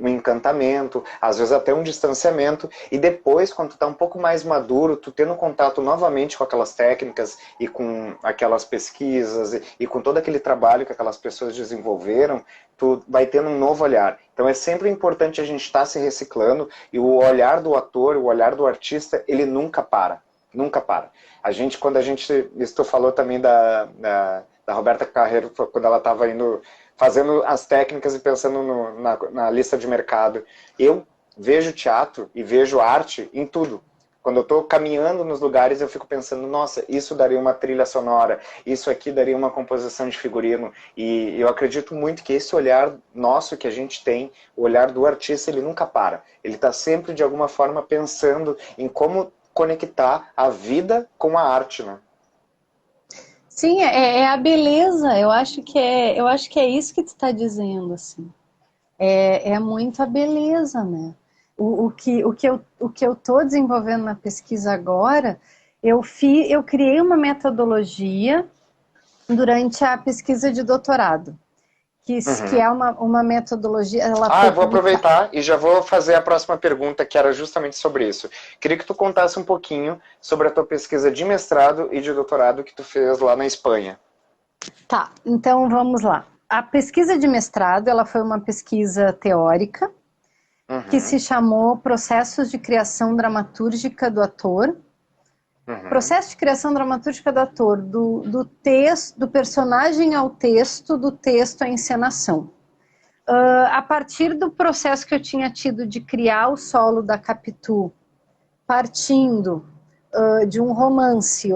A: encantamento, às vezes até um distanciamento, e depois, quando tu está um pouco mais maduro, tu tendo contato novamente com aquelas técnicas e com aquelas pesquisas e com todo aquele trabalho que aquelas pessoas desenvolveram, tu vai tendo um novo olhar. Então é sempre importante a gente estar se reciclando, e o olhar do ator, o olhar do artista, ele nunca para. Nunca para. Isso tu falou também da Roberta Carreiro, quando ela estava indo fazendo as técnicas e pensando na lista de mercado. Eu vejo teatro e vejo arte em tudo. Quando eu estou caminhando nos lugares, eu fico pensando, nossa, isso daria uma trilha sonora, isso aqui daria uma composição de figurino. E eu acredito muito que esse olhar nosso que a gente tem, o olhar do artista, ele nunca para. Ele está sempre, de alguma forma, pensando em como conectar a vida com a arte, né?
B: Sim, é a beleza. Eu acho que é isso que tu está dizendo, assim. É muito a beleza, né? O que eu estou desenvolvendo na pesquisa agora, eu criei uma metodologia durante a pesquisa de doutorado, que
A: Uhum.
B: é uma metodologia, ela
A: Ah,
B: foi
A: eu vou
B: publicada.
A: aproveitar e já vou fazer a próxima pergunta, que era justamente sobre isso. Queria que tu contasse um pouquinho sobre a tua pesquisa de mestrado e de doutorado que tu fez lá na Espanha.
B: Tá, então vamos lá. A pesquisa de mestrado, ela foi uma pesquisa teórica, que
A: Uhum,
B: se chamou Processos de Criação Dramatúrgica do Ator.
A: uhum,
B: Processo de criação dramatúrgica do ator, do texto, do personagem ao texto, do texto à encenação. A partir do processo que eu tinha tido de criar o solo da Capitu, partindo de um romance,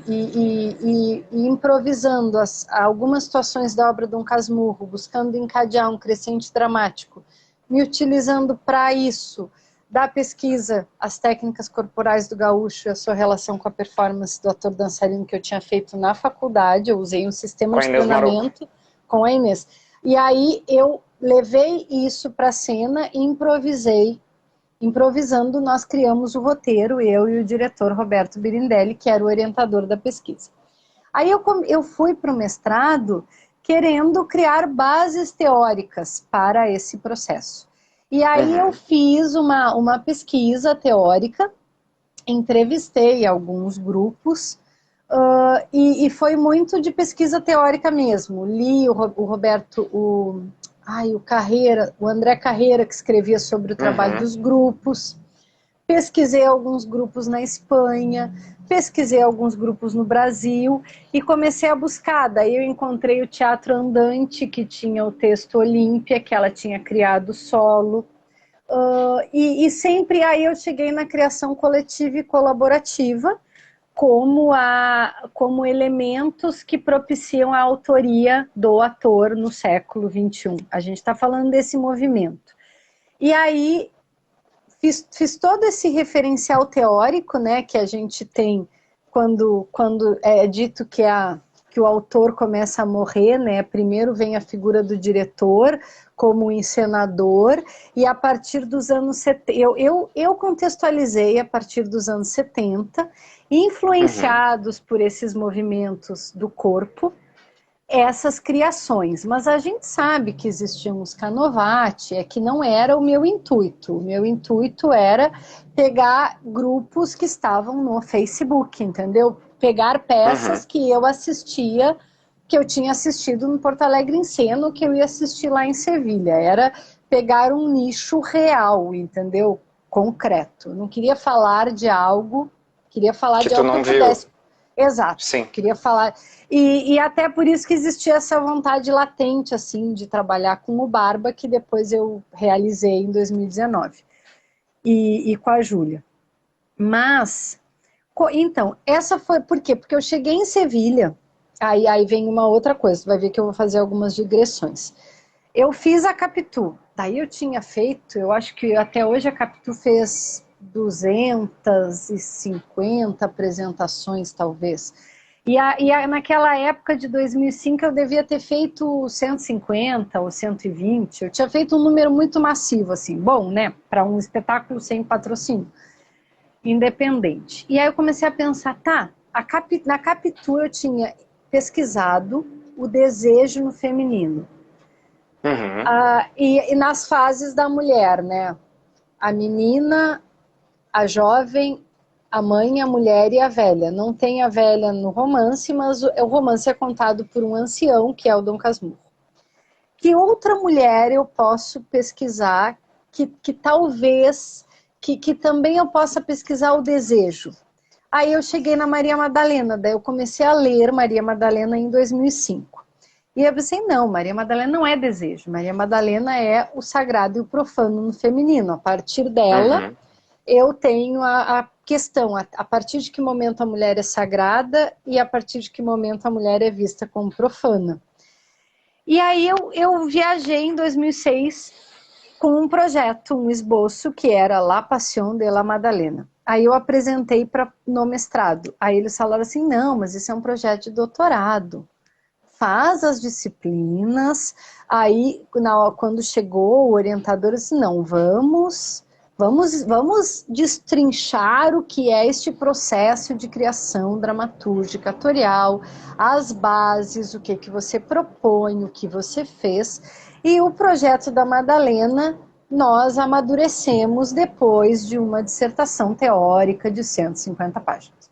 B: e improvisando algumas situações da obra de Dom Casmurro, buscando encadear um crescente dramático, me utilizando para isso da pesquisa, as técnicas corporais do gaúcho e a sua relação com a performance do ator dançarino que eu tinha feito na faculdade. Eu usei um sistema
A: com a
B: de
A: Inês Maroco.
B: treinamento com a Inês. E aí eu levei isso para a cena e improvisei. Improvisando, nós criamos o roteiro, eu e o diretor Roberto Birindelli, que era o orientador da pesquisa. Aí eu fui para o mestrado querendo criar bases teóricas para esse processo. E aí eu
A: Uhum,
B: fiz uma pesquisa teórica, entrevistei alguns grupos, e foi muito de pesquisa teórica mesmo. Li o Roberto, o Carreira, o André Carreira, que escrevia sobre o trabalho
A: uhum.
B: dos grupos. Pesquisei alguns grupos na Espanha, pesquisei alguns grupos no Brasil e comecei a buscar. Daí eu encontrei o Teatro Andante, que tinha o texto Olímpia, que ela tinha criado solo. E sempre aí eu cheguei na criação coletiva e colaborativa como elementos que propiciam a autoria do ator no século XXI. A gente está falando desse movimento. E aí fiz todo esse referencial teórico, né, que a gente tem quando é dito que o autor começa a morrer, né? Primeiro vem a figura do diretor como encenador, e a partir dos anos 70, eu contextualizei a partir dos anos 70,
A: Uhum.
B: influenciados por esses movimentos do corpo, essas criações, mas a gente sabe que existiam os Canovati, é que não era o meu intuito. O meu intuito era pegar grupos que estavam no Facebook, entendeu? Pegar
A: Uhum.
B: peças que eu assistia, que eu tinha assistido no Porto Alegre em Cena, que eu ia assistir lá em Sevilha. Era pegar um nicho real, entendeu? Concreto. Não queria falar de algo, queria falar
A: Que
B: de
A: tu
B: algo que eu
A: não viu.
B: pudesse. Exato.
A: Sim.
B: Queria falar. E até por isso que existia essa vontade latente, assim, de trabalhar com o Barba, que depois eu realizei em 2019. E com a Júlia. Mas, então, essa foi por quê? Porque eu cheguei em Sevilha, aí vem uma outra coisa, vai ver que eu vou fazer algumas digressões. Eu fiz a Capitu, daí eu tinha feito, eu acho que até hoje a Capitu fez 250 apresentações, talvez. Naquela época de 2005 eu devia ter feito 150 ou 120. Eu tinha feito um número muito massivo, assim, bom, né? Para um espetáculo sem patrocínio, independente. E aí eu comecei a pensar, tá, na Capitu eu tinha pesquisado o desejo no feminino.
A: Uhum.
B: E nas fases da mulher, né? A menina, a jovem, a mãe, a mulher e a velha. Não tem a velha no romance, mas o romance é contado por um ancião, que é o Dom Casmurro. Que outra mulher eu posso pesquisar que talvez, que também eu possa pesquisar o desejo? Aí eu cheguei na Maria Madalena, daí eu comecei a ler Maria Madalena em 2005. E eu pensei, não, Maria Madalena não é desejo. Maria Madalena é o sagrado e o profano no feminino. A partir dela,
A: Uhum.
B: eu tenho a questão, a partir de que momento a mulher é sagrada e a partir de que momento a mulher é vista como profana. E aí eu viajei em 2006 com um projeto, um esboço, que era La Passion de la Madalena. Aí eu apresentei no mestrado. Aí eles falaram assim, não, mas isso é um projeto de doutorado. Faz as disciplinas. Aí, quando chegou o orientador, disse, não, vamos destrinchar o que é este processo de criação dramatúrgica, atorial, as bases, o que você propõe, o que você fez. E o projeto da Madalena nós amadurecemos depois de uma dissertação teórica de 150 páginas.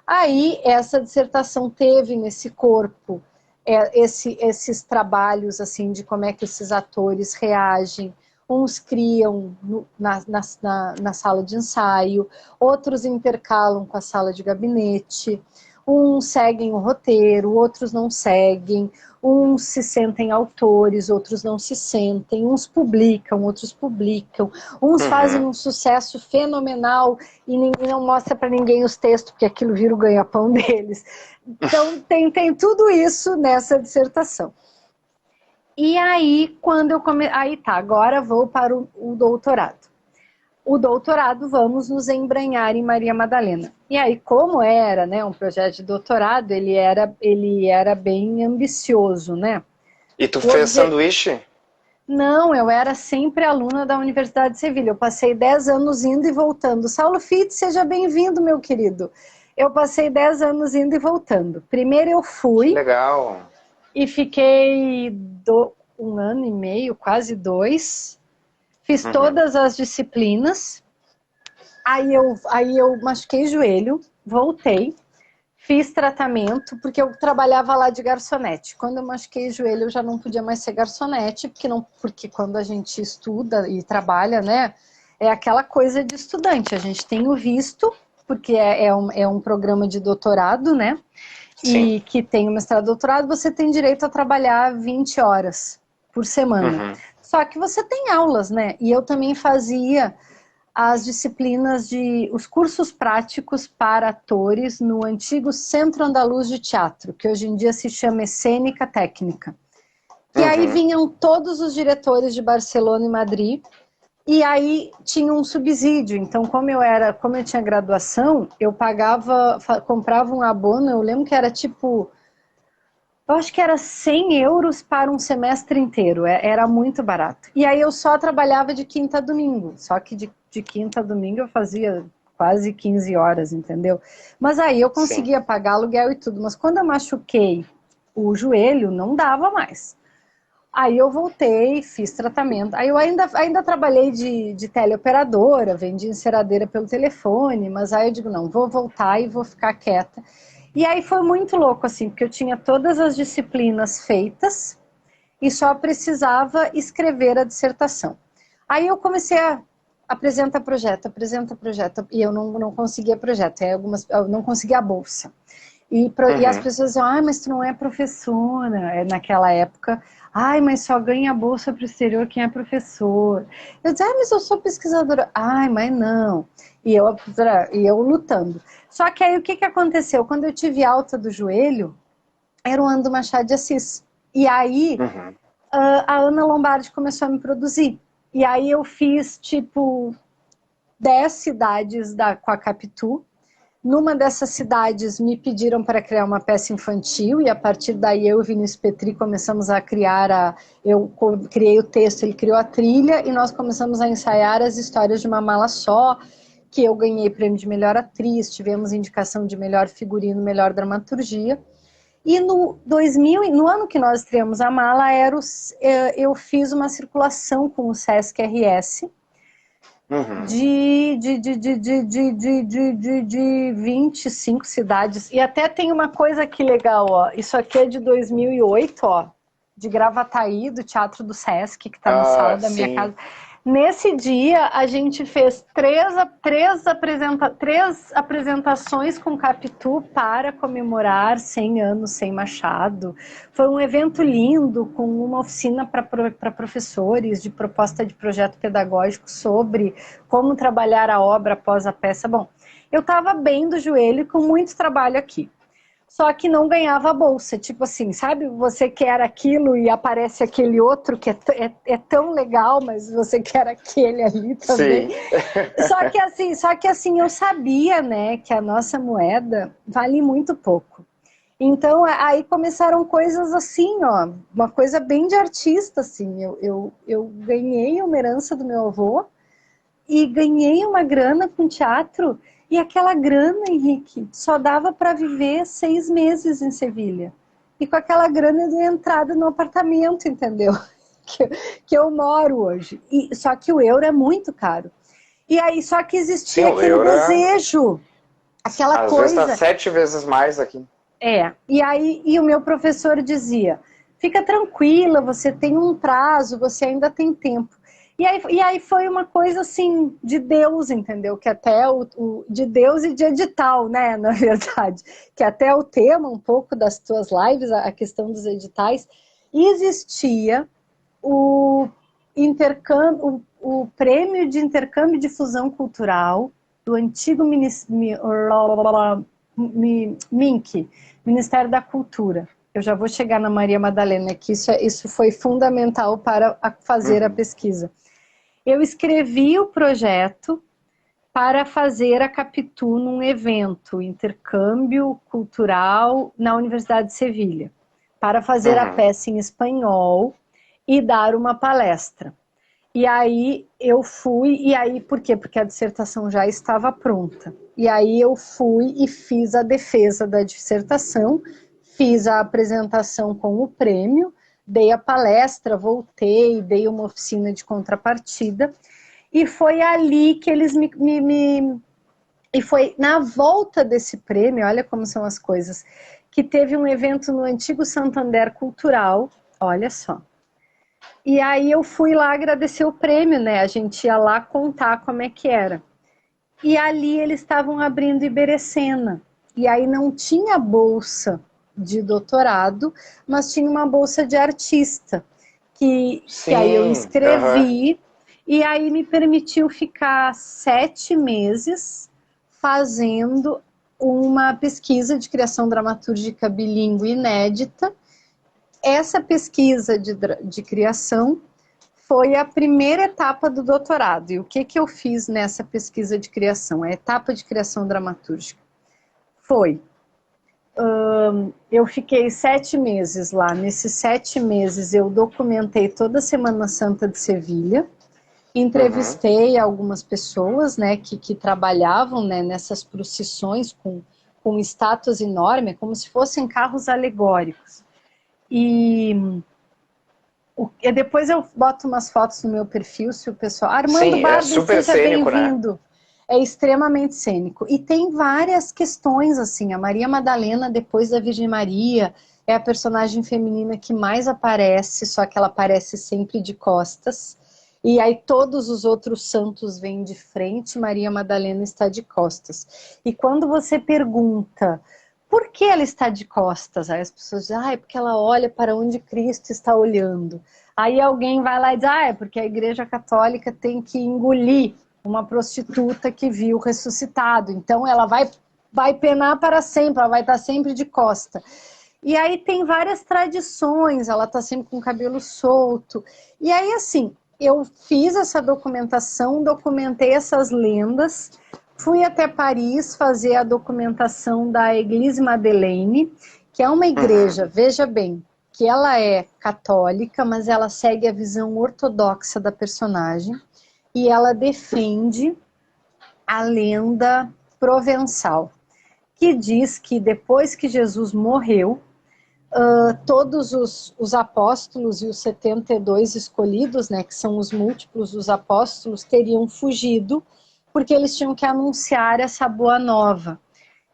B: Aí, essa dissertação teve nesse corpo esses trabalhos assim de como é que esses atores reagem. Uns criam na sala de ensaio, outros intercalam com a sala de gabinete, uns seguem o roteiro, outros não seguem, uns se sentem autores, outros não se sentem, uns publicam, outros publicam, uns fazem um sucesso fenomenal e ninguém não mostra para ninguém os textos, porque aquilo vira o ganha-pão deles. Então, tem tudo isso nessa dissertação. E aí, quando eu comecei... Aí tá, agora vou para o doutorado. O doutorado, vamos nos embranhar em Maria Madalena. E aí, como era, né, um projeto de doutorado, ele era bem ambicioso, né?
A: E tu fez sanduíche?
B: Não, eu era sempre aluna da Universidade de Sevilha. Eu passei 10 anos indo e voltando. Saulo Fitz, seja bem-vindo, meu querido. Eu passei 10 anos indo e voltando. Primeiro eu fui...
A: Legal.
B: E fiquei 1 ano e meio, quase 2. Fiz todas as disciplinas. Aí eu machuquei o joelho, voltei. Fiz tratamento, porque eu trabalhava lá de garçonete. Quando eu machuquei o joelho, eu já não podia mais ser garçonete, porque quando a gente estuda e trabalha, né, é aquela coisa de estudante. A gente tem o visto, porque é um programa de doutorado, né?
A: Sim.
B: E que tem o mestrado e doutorado, você tem direito a trabalhar 20 horas por semana. Só que você tem aulas, né? E eu também fazia as disciplinas os cursos práticos para atores no antigo Centro Andaluz de Teatro, que hoje em dia se chama Cênica Técnica. E aí vinham todos os diretores de Barcelona e Madrid, e aí tinha um subsídio. Então, como eu tinha graduação, eu comprava um abono, eu lembro que era tipo, eu acho que era 100 euros para um semestre inteiro, era muito barato. E aí eu só trabalhava de quinta a domingo, só que de quinta a domingo eu fazia quase 15 horas, entendeu? Mas aí eu conseguia pagar aluguel e tudo, mas quando eu machuquei o joelho, não dava mais. Aí eu voltei, fiz tratamento. Aí eu ainda trabalhei de teleoperadora, vendi enceradeira pelo telefone, mas aí eu digo, não, vou voltar e vou ficar quieta. E aí foi muito louco, assim, porque eu tinha todas as disciplinas feitas e só precisava escrever a dissertação. Aí eu comecei a apresenta projeto, e eu não conseguia projeto, eu não conseguia a bolsa. E as pessoas diziam, mas tu não é professora, naquela época. Ai, mas só ganha bolsa para o exterior quem é professor. Eu dizia, mas eu sou pesquisadora. Ai, mas não. E eu lutando. Só que aí o que aconteceu? Quando eu tive alta do joelho, era o ano do Machado de Assis. E aí a Ana Lombardi começou a me produzir. E aí eu fiz tipo 10 cidades com a Capitu. Numa dessas cidades me pediram para criar uma peça infantil e a partir daí eu e o Vinícius Petri começamos a criar, eu criei o texto, ele criou a trilha e nós começamos a ensaiar as histórias de Uma Mala Só, que eu ganhei prêmio de melhor atriz, tivemos indicação de melhor figurino, melhor dramaturgia. E no ano que nós estreamos a Mala, eu fiz uma circulação com o Sesc RS, de 25 cidades. E até tem uma coisa aqui legal, ó. Isso aqui é de 2008, ó, de Gravataí, do Teatro do Sesc, que está na sala da minha casa. Nesse dia, a gente fez três apresentações com Capitu para comemorar 100 anos sem Machado. Foi um evento lindo, com uma oficina para professores de proposta de projeto pedagógico sobre como trabalhar a obra após a peça. Bom, eu estava bem do joelho, com muito trabalho aqui. Só que não ganhava a bolsa, tipo assim, sabe? Você quer aquilo e aparece aquele outro que é tão legal, mas você quer aquele ali também.
A: Sim.
B: Só que assim, eu sabia, né, que a nossa moeda vale muito pouco. Então, aí começaram coisas assim, ó, uma coisa bem de artista, assim. Eu ganhei uma herança do meu avô, e ganhei uma grana com teatro, e aquela grana, Henrique, só dava para viver 6 meses em Sevilha. E com aquela grana eu dei entrada no apartamento, entendeu? Que, que eu moro hoje. Só que o euro é muito caro. E aí, só que
A: Sim,
B: existia
A: o
B: aquele
A: euro
B: desejo, aquela
A: às vezes está
B: coisa.
A: 7 vezes mais aqui.
B: E aí, e o meu professor dizia, fica tranquila, você tem um prazo, você ainda tem tempo. E aí foi uma coisa assim, de Deus, entendeu? Que até de Deus e de edital, né, na verdade. Que até o tema um pouco das tuas lives, a questão dos editais, existia o intercâmbio, o prêmio de intercâmbio de difusão cultural do antigo MINC, Ministério da Cultura. Eu já vou chegar na Maria Madalena, que isso foi fundamental para fazer a
A: Uhum.
B: pesquisa. Eu escrevi o projeto para fazer a Capitu num evento, intercâmbio cultural na Universidade de Sevilha, para fazer a
A: Uhum.
B: peça em espanhol e dar uma palestra. E aí eu fui, e aí por quê? Porque a dissertação já estava pronta. E aí eu fui e fiz a defesa da dissertação, fiz a apresentação com o prêmio, dei a palestra, voltei, dei uma oficina de contrapartida, e foi ali que eles e foi na volta desse prêmio, olha como são as coisas, que teve um evento no antigo Santander Cultural, olha só. E aí eu fui lá agradecer o prêmio, né? A gente ia lá contar como é que era. E ali eles estavam abrindo Iberecena. E aí não tinha bolsa de doutorado, mas tinha uma bolsa de artista, que aí eu
A: Sim, aham.
B: inscrevi, e aí me permitiu ficar 7 meses fazendo uma pesquisa de criação dramatúrgica bilíngue inédita. Essa pesquisa de criação foi a primeira etapa do doutorado. E o que eu fiz nessa pesquisa de criação? A etapa de criação dramatúrgica foi... eu fiquei 7 meses lá. Nesses 7 meses eu documentei toda a Semana Santa de Sevilha,
A: Uhum.
B: entrevistei algumas pessoas, né, que trabalhavam, né, nessas procissões com estátuas enormes, como se fossem carros alegóricos. E depois eu boto umas fotos no meu perfil, se o pessoal... Armando
A: Sim, é
B: Barden,
A: super
B: seja
A: cênico, né?
B: bem-vindo. É extremamente cênico. E tem várias questões, assim, a Maria Madalena, depois da Virgem Maria, é a personagem feminina que mais aparece, só que ela aparece sempre de costas. E aí todos os outros santos vêm de frente, Maria Madalena está de costas. E quando você pergunta por que ela está de costas, aí as pessoas dizem, é porque ela olha para onde Cristo está olhando. Aí alguém vai lá e diz, é porque a Igreja Católica tem que engolir uma prostituta que viu ressuscitado, então ela vai penar para sempre, ela vai estar sempre de costa. E aí tem várias tradições, ela está sempre com o cabelo solto. E aí, assim, eu fiz essa documentação, documentei essas lendas, fui até Paris fazer a documentação da Église Madeleine, que é uma
A: Uhum.
B: igreja, veja bem, que ela é católica, mas ela segue a visão ortodoxa da personagem, e ela defende a lenda provençal, que diz que depois que Jesus morreu, todos os apóstolos e os 72 escolhidos, né, que são os múltiplos dos apóstolos, teriam fugido, porque eles tinham que anunciar essa boa nova.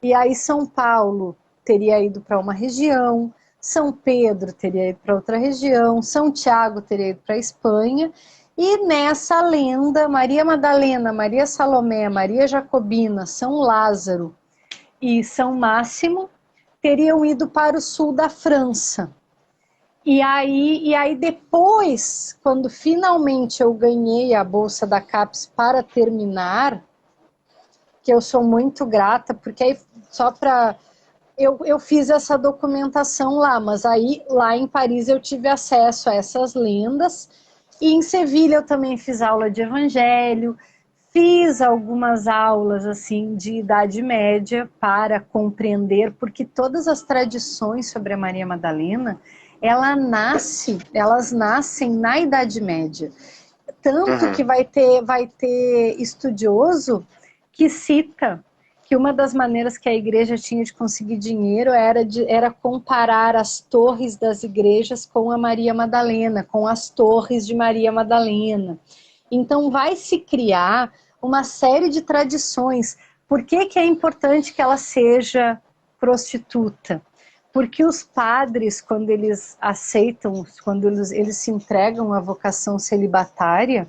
B: E aí São Paulo teria ido para uma região, São Pedro teria ido para outra região, São Tiago teria ido para a Espanha, E nessa lenda, Maria Madalena, Maria Salomé, Maria Jacobina, São Lázaro e São Máximo teriam ido para o sul da França. E aí depois, quando finalmente eu ganhei a bolsa da CAPES para terminar, que eu sou muito grata, porque aí só para... Eu fiz essa documentação lá, mas aí lá em Paris eu tive acesso a essas lendas, e em Sevilha eu também fiz aula de evangelho, fiz algumas aulas assim de Idade Média para compreender, porque todas as tradições sobre a Maria Madalena, elas nascem na Idade Média. Tanto que vai ter estudioso que cita que uma das maneiras que a igreja tinha de conseguir dinheiro era comparar as torres das igrejas com a Maria Madalena, com as torres de Maria Madalena. Então vai se criar uma série de tradições. Por que é importante que ela seja prostituta? Porque os padres, quando eles aceitam, quando eles se entregam à vocação celibatária,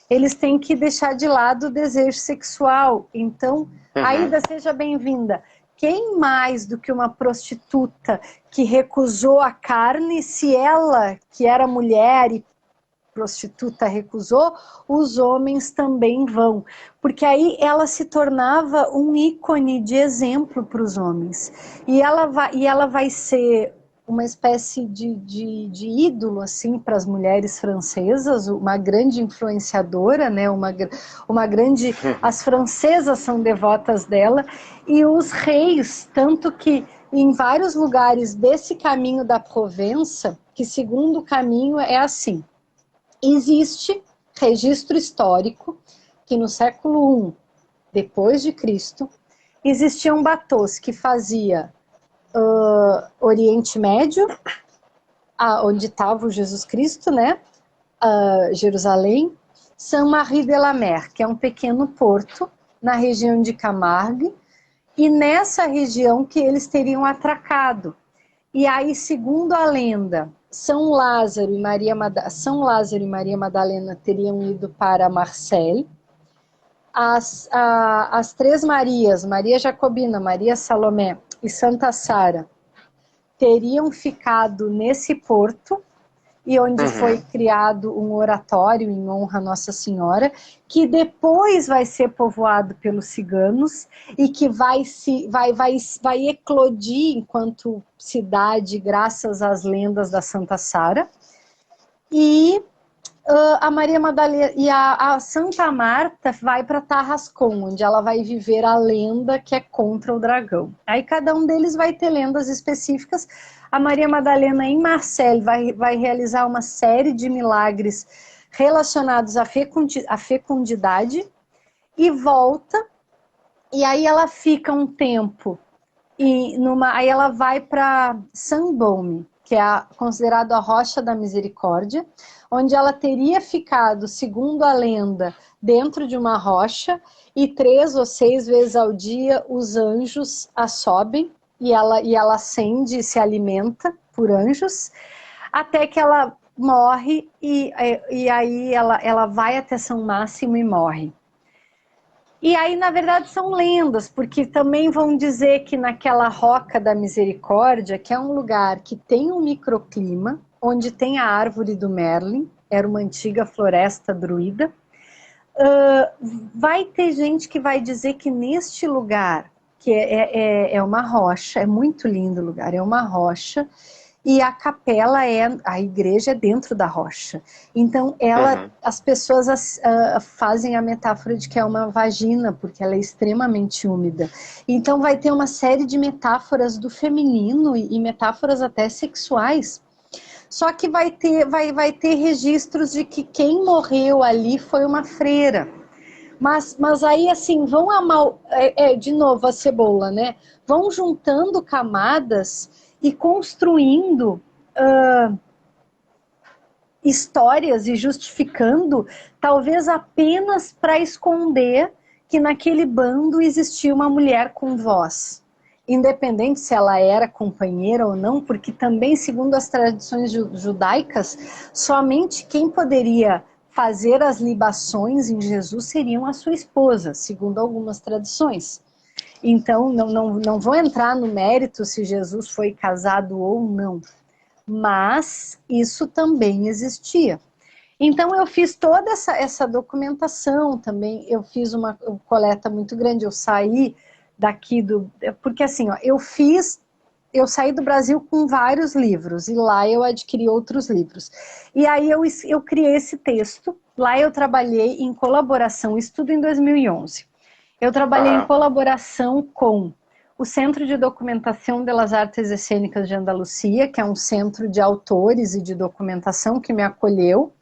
B: eles têm que deixar de lado o desejo sexual. Então, Aida, seja bem-vinda. Quem mais do que uma prostituta que recusou a carne, se ela, que era mulher e prostituta, recusou, os homens também vão. Porque aí ela se tornava um ícone de exemplo para os homens. E ela vai ser uma espécie de ídolo assim para as mulheres francesas, uma grande influenciadora, né? Uma grande... As francesas são devotas dela, e os reis, tanto que em vários lugares desse caminho da Provença, que segundo o caminho é assim: existe registro histórico que no século I depois de Cristo existiam batôs que fazia Oriente Médio, onde estava o Jesus Cristo, né? Jerusalém, Saint-Marie-de-la-Mer, que é um pequeno porto na região de Camargue, e nessa região que eles teriam atracado. E aí, segundo a lenda, São Lázaro e Maria Madalena teriam ido para Marseille. As três Marias, Maria Jacobina, Maria Salomé e Santa Sara, teriam ficado nesse porto, e onde foi criado um oratório em honra a Nossa Senhora, que depois vai ser povoado pelos ciganos e que vai eclodir enquanto cidade graças às lendas da Santa Sara. E a Maria Madalena e a Santa Marta vai para Tarascon, onde ela vai viver a lenda que é contra o dragão. Aí cada um deles vai ter lendas específicas. A Maria Madalena em Marseille vai realizar uma série de milagres relacionados à fecundidade e volta, e aí ela fica um tempo, aí ela vai para Saint-Baume, que é considerado a Rocha da Misericórdia, onde ela teria ficado, segundo a lenda, dentro de uma rocha, e 3 ou 6 vezes ao dia os anjos a sobem, e ela acende e se alimenta por anjos, até que ela morre, e aí ela vai até São Máximo e morre. E aí, na verdade, são lendas, porque também vão dizer que naquela Roca da Misericórdia, que é um lugar que tem um microclima, onde tem a árvore do Merlin, era uma antiga floresta druida, vai ter gente que vai dizer que neste lugar, que é uma rocha, é muito lindo o lugar, é uma rocha, e a capela a igreja é dentro da rocha. Então as pessoas fazem a metáfora de que é uma vagina, porque ela é extremamente úmida. Então vai ter uma série de metáforas do feminino e metáforas até sexuais. Só que vai ter registros de que quem morreu ali foi uma freira. Mas aí, assim, de novo a cebola, né? Vão juntando camadas e construindo histórias e justificando, talvez apenas para esconder que naquele bando existia uma mulher com voz. Independente se ela era companheira ou não, porque também, segundo as tradições judaicas, somente quem poderia fazer as libações em Jesus seriam a sua esposa, segundo algumas tradições. Então, não vou entrar no mérito se Jesus foi casado ou não, mas isso também existia. Então, eu fiz toda essa documentação também, eu fiz uma coleta muito grande, eu saí daqui porque assim, ó, eu saí do Brasil com vários livros, e lá eu adquiri outros livros. E aí eu criei esse texto, lá eu trabalhei em colaboração, estudo em 2011. Eu trabalhei em colaboração com o Centro de Documentação das Artes Escênicas de Andalucia, que é um centro de autores e de documentação que me acolheu,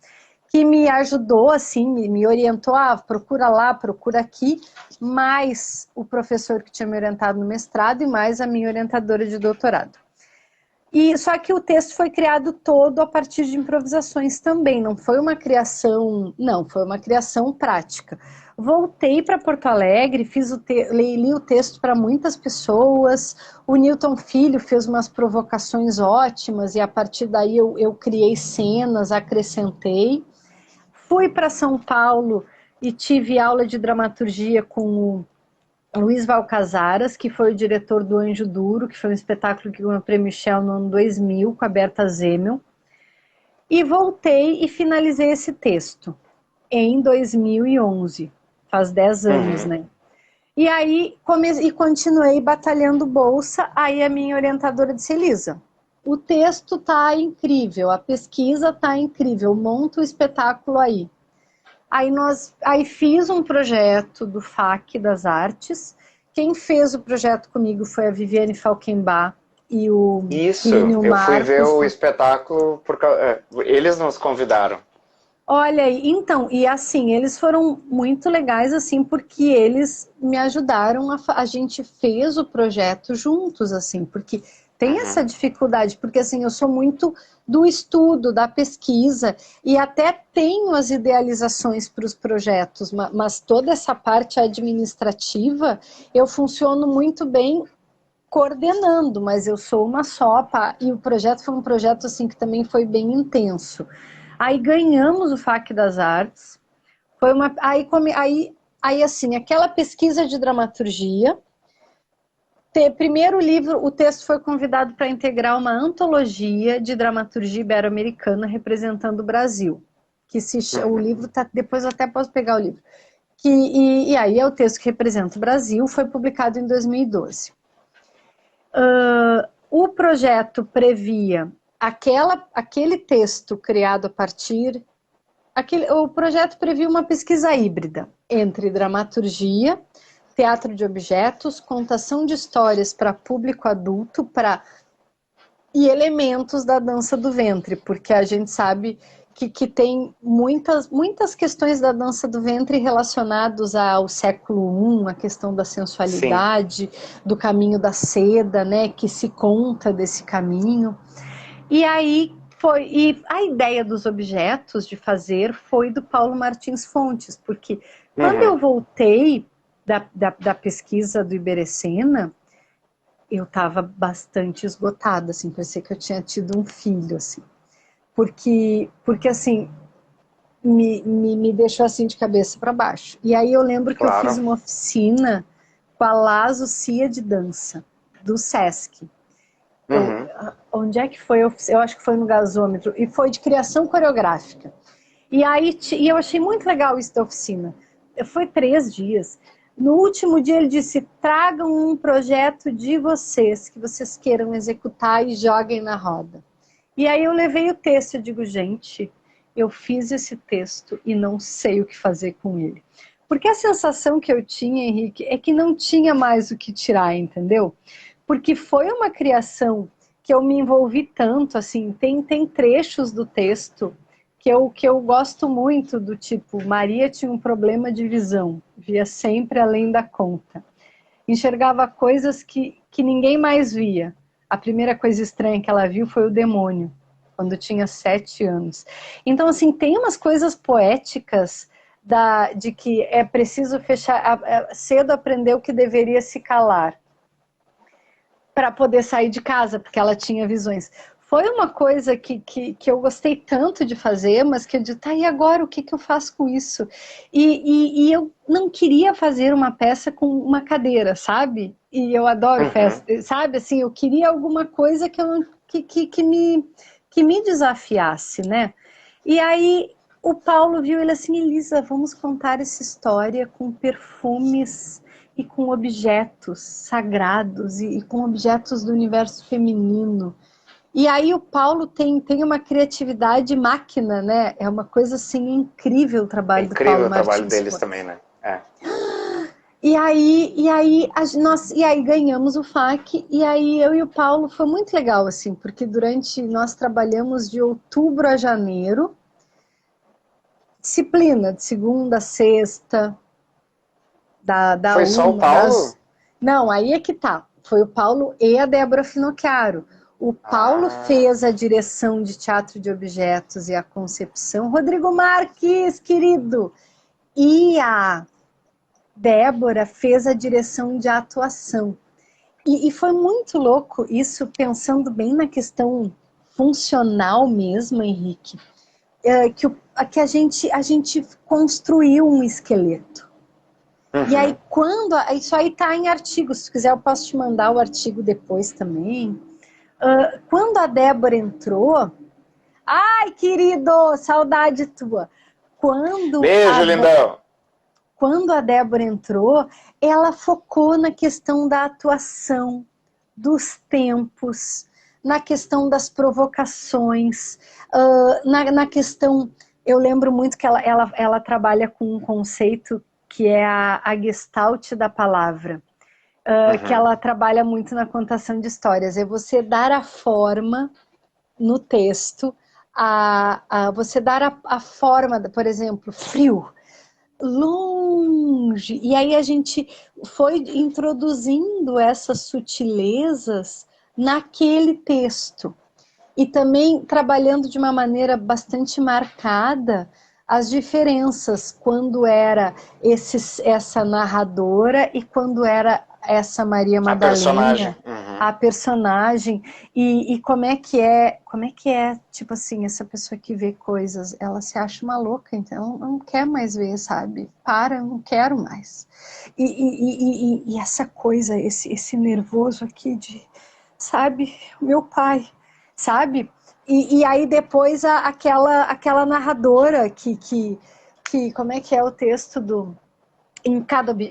B: que me ajudou, assim, me orientou, procura lá, procura aqui, mais o professor que tinha me orientado no mestrado e mais a minha orientadora de doutorado. E só que o texto foi criado todo a partir de improvisações também, não foi uma criação, não, foi uma criação prática. Voltei para Porto Alegre, li o texto para muitas pessoas, o Newton Filho fez umas provocações ótimas e a partir daí eu criei cenas, acrescentei. Fui para São Paulo e tive aula de dramaturgia com o Luiz Valcasaras, que foi o diretor do Anjo Duro, que foi um espetáculo que ganhou o Prêmio Michel no ano 2000, com a Berta Zemel. E voltei e finalizei esse texto em 2011, faz 10 anos, né? E aí continuei batalhando bolsa, aí a minha orientadora disse, Elisa, o texto tá incrível, a pesquisa tá incrível, monta o espetáculo aí. Aí fiz um projeto do FAC das Artes. Quem fez o projeto comigo foi a Viviane Falkenbach e o
A: Isso,
B: Plínio
A: eu fui ver
B: Marcos.
A: o espetáculo, eles nos convidaram.
B: Olha, então, e assim, eles foram muito legais, assim, porque eles me ajudaram, a gente fez o projeto juntos, assim, porque tem essa dificuldade, porque assim, eu sou muito do estudo, da pesquisa, e até tenho as idealizações para os projetos, mas toda essa parte administrativa, eu funciono muito bem coordenando, mas eu sou uma só, e o projeto foi um projeto, assim, que também foi bem intenso. Aí ganhamos o FAC das Artes, foi aí assim, aquela pesquisa de dramaturgia, primeiro livro, o texto foi convidado para integrar uma antologia de dramaturgia ibero-americana representando o Brasil, o livro tá, depois eu até posso pegar o livro, e aí é o texto que representa o Brasil, foi publicado em 2012. O projeto previa aquele texto criado a partir... o projeto previa uma pesquisa híbrida entre dramaturgia, teatro de objetos, contação de histórias para público adulto e elementos da dança do ventre, porque a gente sabe que tem muitas questões da dança do ventre relacionadas ao século I, a questão da sensualidade, do caminho da seda, né, que se conta desse caminho. E aí a ideia dos objetos de fazer foi do Paulo Martins Fontes, porque quando eu voltei da pesquisa do Iberecena, eu estava bastante esgotada, assim, parecia que eu tinha tido um filho, assim. Porque assim, me deixou assim de cabeça para baixo. E aí eu lembro que eu fiz uma oficina com a Lazo Cia de Dança, do Sesc. Onde é que foi? Eu acho que foi no Gasômetro, e foi de criação coreográfica. E eu achei muito legal isso da oficina. Foi 3 dias. No último dia ele disse, tragam um projeto de vocês, que vocês queiram executar e joguem na roda. E aí eu levei o texto e digo, gente, eu fiz esse texto e não sei o que fazer com ele. Porque a sensação que eu tinha, Henrique, é que não tinha mais o que tirar, entendeu? Porque foi uma criação que eu me envolvi tanto, assim, tem trechos do texto que eu gosto muito, do tipo, Maria tinha um problema de visão, via sempre além da conta. Enxergava coisas que ninguém mais via. A primeira coisa estranha que ela viu foi o demônio, quando tinha 7 anos. Então, assim, tem umas coisas poéticas de que é preciso cedo aprender o que deveria se calar para poder sair de casa, porque ela tinha visões. foi uma coisa que eu gostei tanto de fazer, mas que eu disse, tá, e agora o que eu faço com isso? E eu não queria fazer uma peça com uma cadeira, sabe? E eu adoro peça, sabe? Assim, eu queria alguma coisa que me desafiasse, né? E aí o Paulo viu ele assim, Elisa, vamos contar essa história com perfumes e com objetos sagrados e com objetos do universo feminino. E aí o Paulo tem uma criatividade máquina, né? É uma coisa assim incrível o
A: É
B: trabalho do
A: incrível
B: Paulo
A: o trabalho
B: Martins.
A: deles também, né? É.
B: E aí ganhamos o FAC, e aí eu e o Paulo foi muito legal, assim, porque nós trabalhamos de outubro a janeiro, disciplina, de segunda a sexta, da
A: Foi só o
B: uma,
A: Paulo?
B: Não, aí é que tá. Foi o Paulo e a Débora Finocchiaro. O Paulo
A: Ah,
B: fez a direção de teatro de objetos e a concepção. Rodrigo Marques, querido! E a Débora fez a direção de atuação. E foi muito louco isso, pensando bem na questão funcional mesmo, Henrique, que a gente construiu um esqueleto. E aí, isso aí está em artigos, se quiser eu posso te mandar o artigo depois também. Quando a Débora entrou, ai, querido, saudade tua. Quando
A: beijo,
B: a,
A: lindão.
B: quando a Débora entrou, ela focou na questão da atuação, dos tempos, na questão das provocações, na questão. Eu lembro muito que ela trabalha com um conceito que é a Gestalt da palavra, que ela trabalha muito na contação de histórias. É você dar a forma no texto, você dar a forma, por exemplo, frio, longe. E aí a gente foi introduzindo essas sutilezas naquele texto. E também trabalhando de uma maneira bastante marcada as diferenças quando era essa narradora e quando era essa Maria
A: A personagem.
B: Madalena, a personagem, e como é que é, tipo assim, essa pessoa que vê coisas, ela se acha uma louca, então não quer mais ver, sabe? Para, eu não quero mais. E essa coisa, esse nervoso aqui de, sabe, meu pai, sabe? E aí depois aquela narradora que como é que é o texto do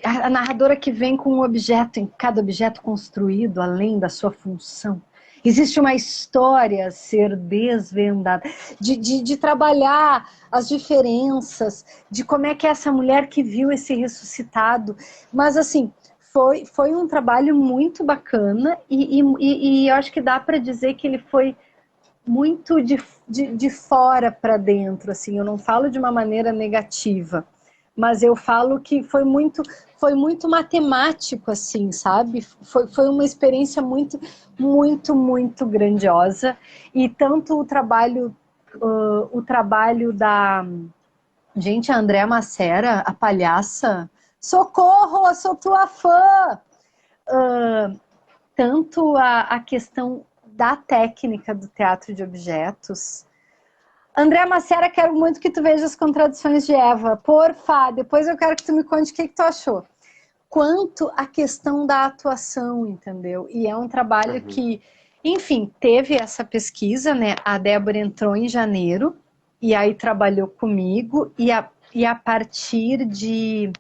B: a narradora que vem com um objeto, em cada objeto construído, além da sua função. Existe uma história a ser desvendada, de trabalhar as diferenças, de como é que é essa mulher que viu esse ressuscitado. Mas, assim, foi um trabalho muito bacana e eu acho que dá para dizer que ele foi muito de fora para dentro, assim, eu não falo de uma maneira negativa, mas eu falo que foi muito matemático, assim, sabe? Foi uma experiência muito, muito, muito grandiosa, e tanto o trabalho da, gente, a Andréa Macera, a palhaça, socorro, sou tua fã! Tanto a questão da técnica do teatro de objetos. André Macera, quero muito que tu veja as contradições de Eva. Porfa, depois eu quero que tu me conte o que tu achou. Quanto a questão da atuação, entendeu? E é um trabalho que, enfim, teve essa pesquisa, né? A Débora entrou em janeiro e aí trabalhou comigo e a partir de...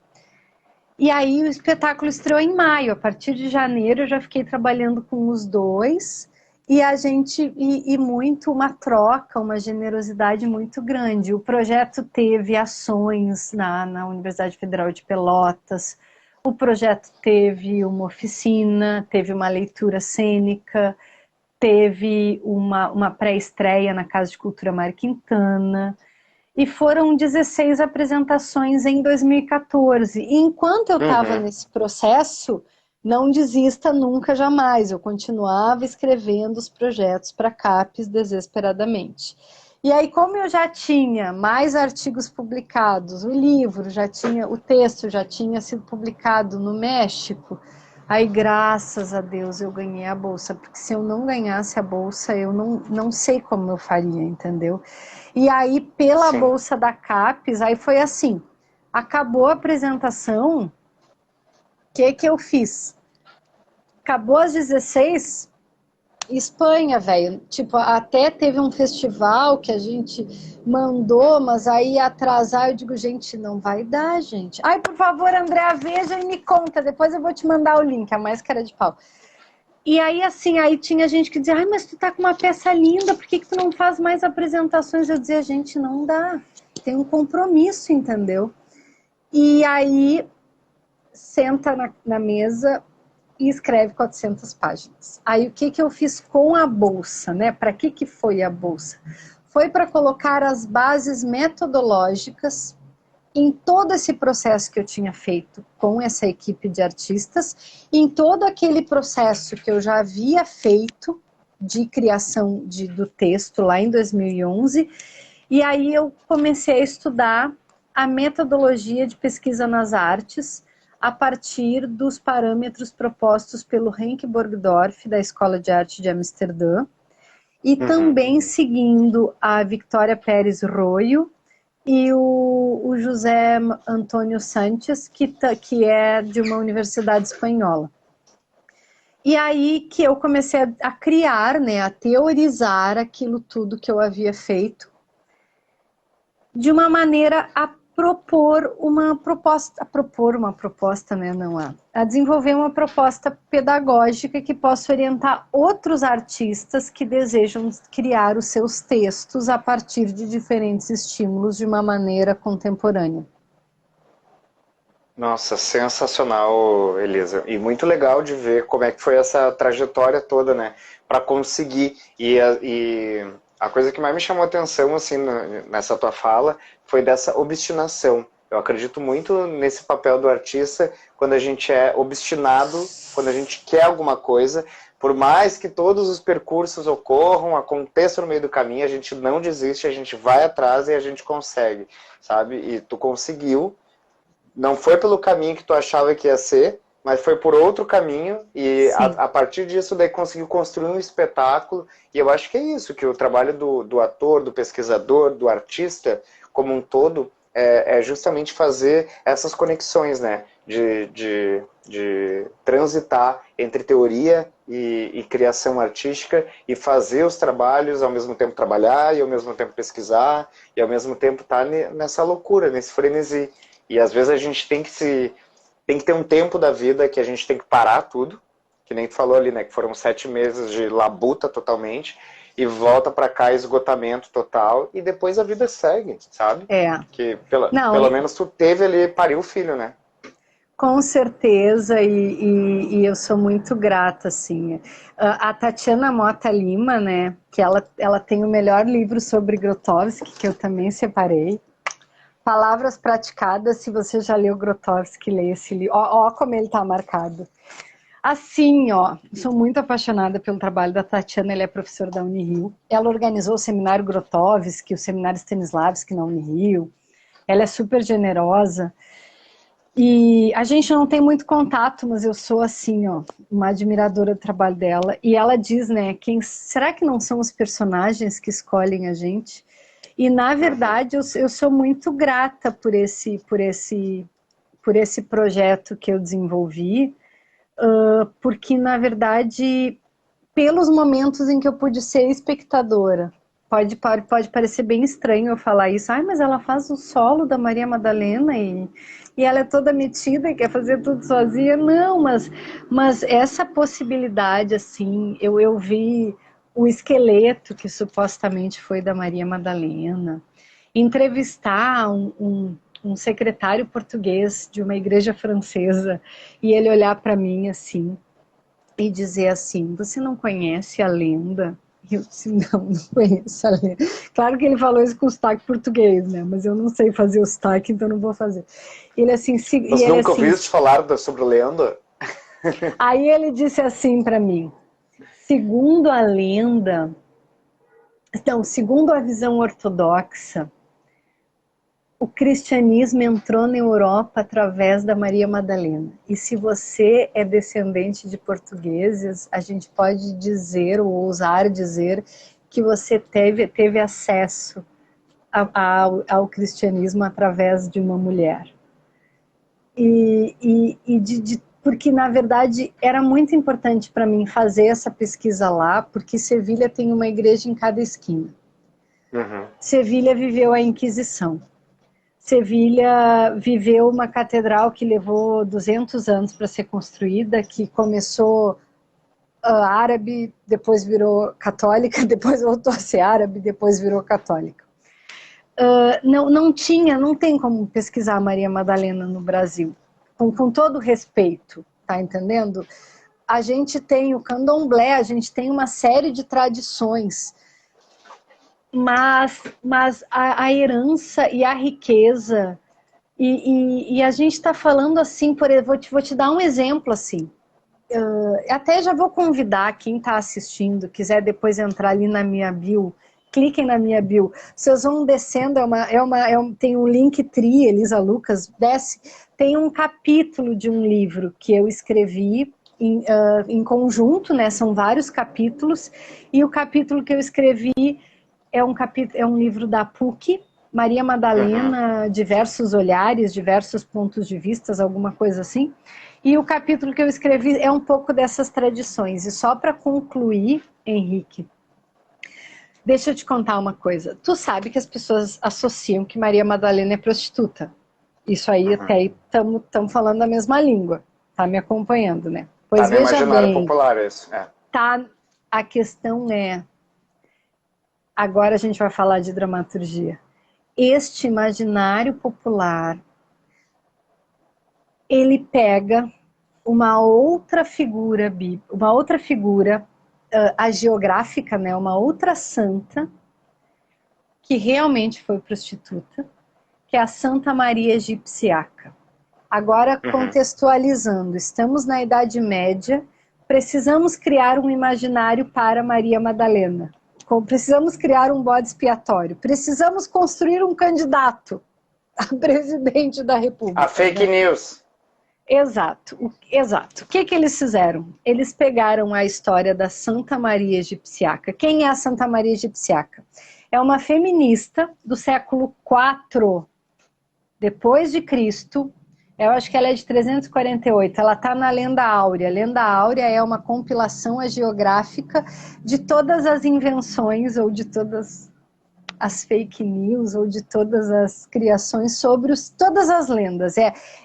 B: E aí o espetáculo estreou em maio. A partir de janeiro eu já fiquei trabalhando com os dois e a gente muito uma troca, uma generosidade muito grande. O projeto teve ações na Universidade Federal de Pelotas. O projeto teve uma oficina, teve uma leitura cênica, teve uma pré-estreia na Casa de Cultura Mário Quintana. E foram 16 apresentações em 2014. E enquanto eu estava nesse processo, não desista nunca, jamais. Eu continuava escrevendo os projetos para CAPES desesperadamente. E aí, como eu já tinha mais artigos publicados, o livro já tinha, o texto já tinha sido publicado no México, Aí, graças a Deus, eu ganhei a bolsa, porque se eu não ganhasse a bolsa, eu não sei como eu faria, entendeu? E aí, pela
A: Sim.
B: bolsa da CAPES, aí foi assim, acabou a apresentação, o que eu fiz? Acabou às 16, Espanha, velho. Tipo, até teve um festival que a gente mandou, mas aí ia atrasar. Eu digo, gente, não vai dar, gente. Ai, por favor, Andréa, veja e me conta. Depois eu vou te mandar o link, a máscara de pau. E aí, assim, aí tinha gente que dizia, ai, mas tu tá com uma peça linda, por que que tu não faz mais apresentações? Eu dizia, gente, não dá. Tem um compromisso, entendeu? E aí, senta na mesa e escreve 400 páginas. Aí o que eu fiz com a bolsa, né? Para que foi a bolsa? Foi para colocar as bases metodológicas em todo esse processo que eu tinha feito com essa equipe de artistas, em todo aquele processo que eu já havia feito de criação do texto lá em 2011, e aí eu comecei a estudar a metodologia de pesquisa nas artes a partir dos parâmetros propostos pelo Henk Borgdorf, da Escola de Arte de Amsterdã, e
A: Uhum.
B: também seguindo a Victoria Pérez Royo e o José Antônio Sanches, que é de uma universidade espanhola. E aí que eu comecei a criar, né, a teorizar aquilo tudo que eu havia feito de uma maneira a propor uma proposta, né, não a desenvolver uma proposta pedagógica que possa orientar outros artistas que desejam criar os seus textos a partir de diferentes estímulos de uma maneira contemporânea.
A: Nossa, sensacional, Elisa. E muito legal de ver como é que foi essa trajetória toda, né? Para conseguir. E a coisa que mais me chamou a atenção, assim, nessa tua fala, foi dessa obstinação. Eu acredito muito nesse papel do artista quando a gente é obstinado, quando a gente quer alguma coisa. Por mais que todos os percursos ocorram, aconteçam no meio do caminho, a gente não desiste, a gente vai atrás e a gente consegue, sabe? E tu conseguiu, não foi pelo caminho que tu achava que ia ser, mas foi por outro caminho e
B: Sim.
A: a partir disso daí conseguiu construir um espetáculo. E eu acho que é isso, que o trabalho do ator, do pesquisador, do artista como um todo é justamente fazer essas conexões, né? De transitar entre teoria e criação artística e fazer os trabalhos, ao mesmo tempo trabalhar e ao mesmo tempo pesquisar e ao mesmo tempo estar nessa loucura, nesse frenesi. E às vezes a gente tem que ter um tempo da vida que a gente tem que parar tudo, que nem tu falou ali, né? Que foram 7 meses de labuta totalmente, e volta para cá esgotamento total, e depois a vida segue, sabe?
B: É.
A: Que
B: Não,
A: pelo menos tu teve ali, pariu o filho, né?
B: com certeza, e eu sou muito grata, assim. A Tatiana Mota Lima, né, que ela tem o melhor livro sobre Grotowski, que eu também separei. Palavras Praticadas, se você já leu Grotowski, leia esse livro. Ó, como ele tá marcado. Assim, ó, sou muito apaixonada pelo trabalho da Tatiana, ela é professora da Unirio. Ela organizou o seminário Grotowski, o seminário Stanislavski na Unirio. Ela é super generosa. E a gente não tem muito contato, mas eu sou assim, ó, uma admiradora do trabalho dela. E ela diz, né, será que não são os personagens que escolhem a gente? E na
A: Uhum.
B: verdade eu sou muito grata por esse projeto que eu desenvolvi, porque na verdade pelos momentos em que eu pude ser espectadora. Pode parecer bem estranho eu falar isso. Ai, mas ela faz o solo da Maria Madalena e ela é toda metida e quer fazer tudo sozinha. Não, mas essa possibilidade, assim, eu vi o esqueleto que supostamente foi da Maria Madalena, entrevistar um secretário português de uma igreja francesa e ele olhar para mim assim e dizer assim, você não conhece a lenda? Eu disse, não conheço a lenda. Claro que ele falou isso com sotaque português, né? Mas eu não sei fazer o sotaque, então não vou fazer. Ele assim, e
A: Mas
B: ele
A: nunca
B: assim,
A: ouviste falar sobre lenda?
B: aí ele disse assim para mim, segundo a lenda, então, segundo a visão ortodoxa, o cristianismo entrou na Europa através da Maria Madalena. E se você é descendente de portugueses, a gente pode dizer, ou ousar dizer, que você teve acesso ao cristianismo através de uma mulher. Porque, na verdade, era muito importante para mim fazer essa pesquisa lá, porque Sevilha tem uma igreja em cada esquina.
A: Uhum.
B: Sevilha viveu a Inquisição. Sevilha viveu uma catedral que levou 200 anos para ser construída, que começou árabe, depois virou católica, depois voltou a ser árabe, depois virou católica. Não tem como pesquisar Maria Madalena no Brasil, com todo respeito, tá entendendo? A gente tem o candomblé, a gente tem uma série de tradições, mas a herança e a riqueza, e a gente está falando assim, vou te dar um exemplo assim, até já vou convidar quem está assistindo, quiser depois entrar ali na minha bio, cliquem na minha bio, vocês vão descendo, tem um Linktree, Elisa Lucas, desce, tem um capítulo de um livro que eu escrevi em conjunto, né, são vários capítulos, e o capítulo que eu escrevi é um livro da PUC, Maria Madalena, diversos olhares, diversos pontos de vistas, alguma coisa assim. E o capítulo que eu escrevi é um pouco dessas tradições. E só para concluir, Henrique, deixa eu te contar uma coisa. Tu sabe que as pessoas associam que Maria Madalena é prostituta. Isso aí, até aí, estamos falando a mesma língua. Tá me acompanhando, né? Pois
A: Tá no
B: veja
A: imaginário
B: bem.
A: popular isso.
B: Tá, a questão é... Agora a gente vai falar de dramaturgia. Este imaginário popular, ele pega uma outra figura, agiográfica, né, uma outra santa, que realmente foi prostituta, que é a Santa Maria Egipciaca. Agora, contextualizando, estamos na Idade Média, precisamos criar um imaginário para Maria Madalena. Precisamos criar um bode expiatório. Precisamos construir um candidato a presidente da República.
A: A fake news.
B: Exato, exato. O que eles fizeram? Eles pegaram a história da Santa Maria Egipciaca. Quem é a Santa Maria Egipciaca? É uma feminista do século IV depois de Cristo. Eu acho que ela é de 348. Ela está na Lenda Áurea. Lenda Áurea é uma compilação hagiográfica de todas as invenções ou de todas as fake news ou de todas as criações sobre todas as lendas.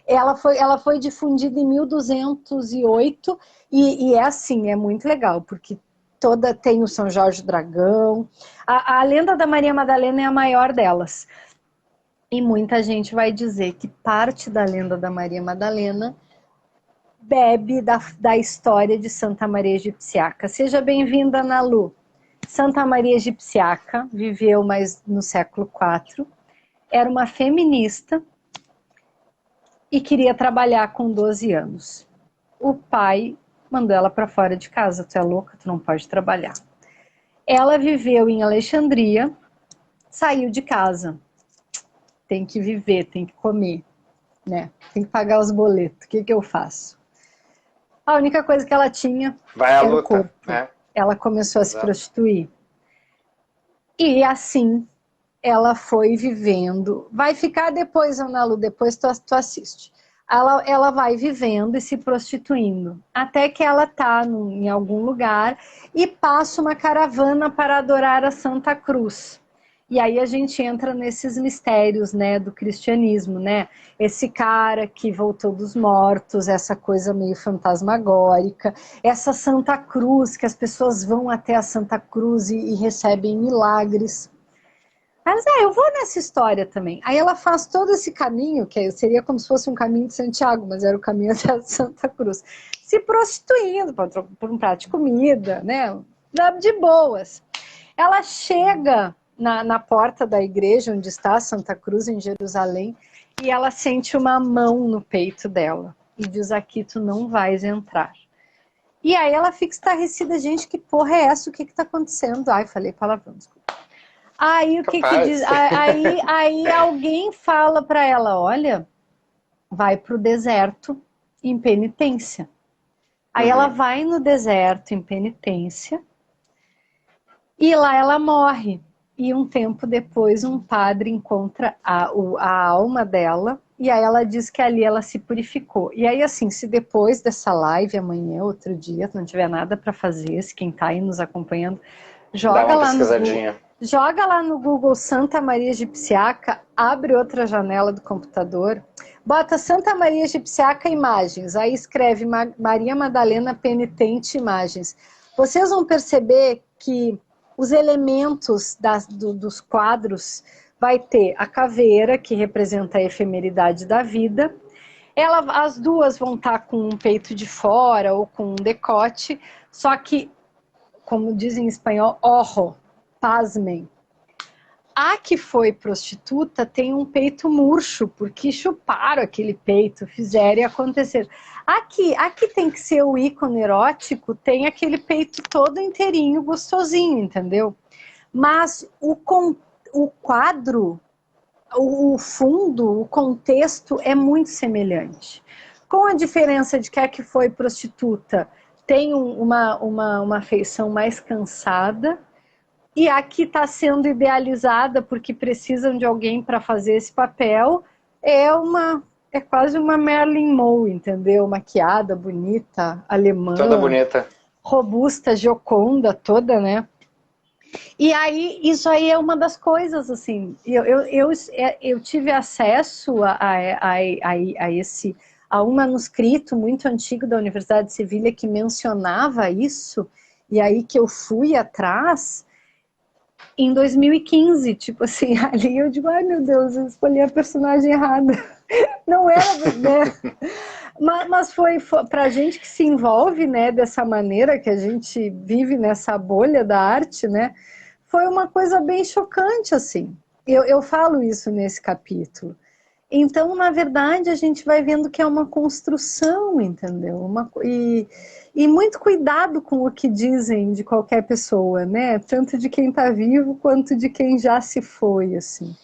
B: Ela foi difundida em 1208 e é assim, é muito legal, porque tem o São Jorge Dragão. A lenda da Maria Madalena é a maior delas. E muita gente vai dizer que parte da lenda da Maria Madalena bebe da história de Santa Maria Egipciaca. Seja bem-vinda, Nalu. Santa Maria Egipciaca viveu mais no século IV, era uma feminista e queria trabalhar com 12 anos. O pai mandou ela para fora de casa, tu é louca, tu não pode trabalhar. Ela viveu em Alexandria, saiu de casa. Tem que viver, tem que comer, né? Tem que pagar os boletos. O que eu faço? A única coisa que ela tinha era o corpo. Né? Ela começou a se prostituir. E assim ela foi vivendo. Vai ficar depois, Ana Lu, depois tu assiste. Ela vai vivendo e se prostituindo. Até que ela está em algum lugar e passa uma caravana para adorar a Santa Cruz. E aí a gente entra nesses mistérios, né, do cristianismo, né? Esse cara que voltou dos mortos, essa coisa meio fantasmagórica, essa Santa Cruz, que as pessoas vão até a Santa Cruz e recebem milagres. Mas eu vou nessa história também. Aí ela faz todo esse caminho, que seria como se fosse um caminho de Santiago, mas era o caminho até a Santa Cruz, se prostituindo por um prato de comida, né? De boas. Ela chega na porta da igreja onde está a Santa Cruz, em Jerusalém, e ela sente uma mão no peito dela e diz: aqui tu não vais entrar. E aí ela fica estarrecida: gente, que porra é essa? O que está acontecendo? Ai, falei palavrão, desculpa. Aí o que que diz? Aí alguém fala para ela, olha, vai para o deserto em penitência. Aí ela vai no deserto em penitência e lá ela morre. E um tempo depois um padre encontra a alma dela e aí ela diz que ali ela se purificou. E aí assim, se depois dessa live, amanhã, outro dia, não tiver nada para fazer, se quem está aí nos acompanhando,
A: Dá
B: joga
A: uma
B: lá no Google.
A: pesquisadinha.
B: Joga lá no Google Santa Maria Egipciaca, abre outra janela do computador, bota Santa Maria Egipciaca imagens, aí escreve Maria Madalena Penitente imagens. Vocês vão perceber que os elementos dos quadros vai ter a caveira, que representa a efemeridade da vida, as duas vão estar com um peito de fora ou com um decote, só que, como dizem em espanhol, ojo, pasmem. A que foi prostituta tem um peito murcho, porque chuparam aquele peito, fizeram e acontecer. Aqui tem que ser o ícone erótico, tem aquele peito todo inteirinho, gostosinho, entendeu? Mas o quadro, o fundo, o contexto é muito semelhante. Com a diferença de que a que foi prostituta tem uma feição mais cansada, e a que está sendo idealizada porque precisam de alguém para fazer esse papel é quase uma Marilyn Monroe, entendeu? Maquiada, bonita, alemã,
A: toda bonita,
B: robusta, Gioconda, toda, né? E aí, isso aí é uma das coisas, assim, eu tive acesso a um manuscrito muito antigo da Universidade de Sevilha que mencionava isso, e aí que eu fui atrás em 2015, tipo assim, ali eu digo, ai meu Deus, eu escolhi a personagem errada. Não era, né? Mas foi pra gente que se envolve, né, dessa maneira, que a gente vive nessa bolha da arte, né, foi uma coisa bem chocante, assim. Eu falo isso nesse capítulo. Então, na verdade, a gente vai vendo que é uma construção, entendeu? E muito cuidado com o que dizem de qualquer pessoa, né? Tanto de quem está vivo quanto de quem já se foi, assim.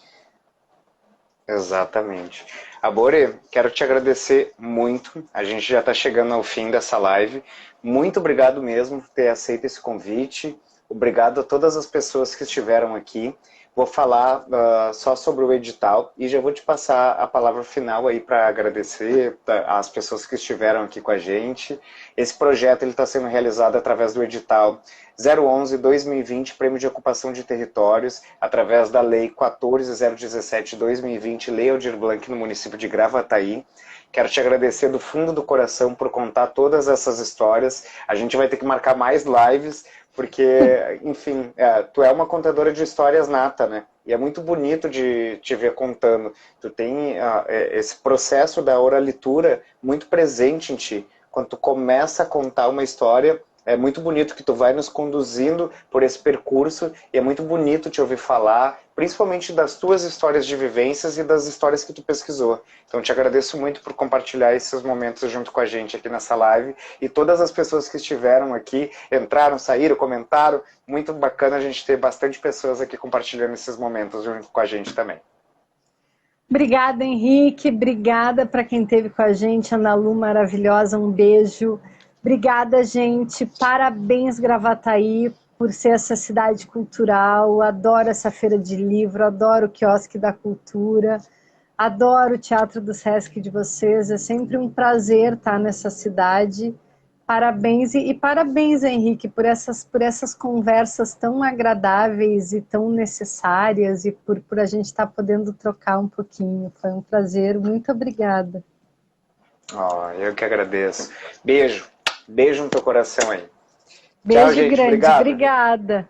A: Exatamente. Abore, quero te agradecer muito. A gente já está chegando ao fim dessa live. Muito obrigado mesmo por ter aceito esse convite. Obrigado a todas as pessoas que estiveram aqui. Vou falar só sobre o edital e já vou te passar a palavra final aí para agradecer as pessoas que estiveram aqui com a gente. Esse projeto está sendo realizado através do edital 011-2020, Prêmio de Ocupação de Territórios, através da Lei 14.017-2020, Lei Aldir Blanc, no município de Gravataí. Quero te agradecer do fundo do coração por contar todas essas histórias. A gente vai ter que marcar mais lives, porque, enfim, tu é uma contadora de histórias nata, né? E é muito bonito de te ver contando. Tu tem esse processo da oralitura muito presente em ti. Quando tu começa a contar uma história, é muito bonito que tu vai nos conduzindo por esse percurso e é muito bonito te ouvir falar, principalmente das tuas histórias de vivências e das histórias que tu pesquisou. Então te agradeço muito por compartilhar esses momentos junto com a gente aqui nessa live e todas as pessoas que estiveram aqui, entraram, saíram, comentaram. Muito bacana a gente ter bastante pessoas aqui compartilhando esses momentos junto com a gente também.
B: Obrigada, Henrique. Obrigada para quem esteve com a gente. Ana Lu, maravilhosa. Um beijo. Obrigada, gente. Parabéns, Gravataí, por ser essa cidade cultural. Adoro essa feira de livro, adoro o quiosque da cultura, adoro o Teatro do Sesc de vocês. É sempre um prazer estar nessa cidade. Parabéns e parabéns, Henrique, por essas conversas tão agradáveis e tão necessárias e por a gente estar podendo trocar um pouquinho. Foi um prazer. Muito obrigada.
A: Oh, eu que agradeço. Beijo. Beijo no teu coração aí.
B: Beijo
A: Tchau, gente.
B: grande.
A: Obrigado.
B: Obrigada.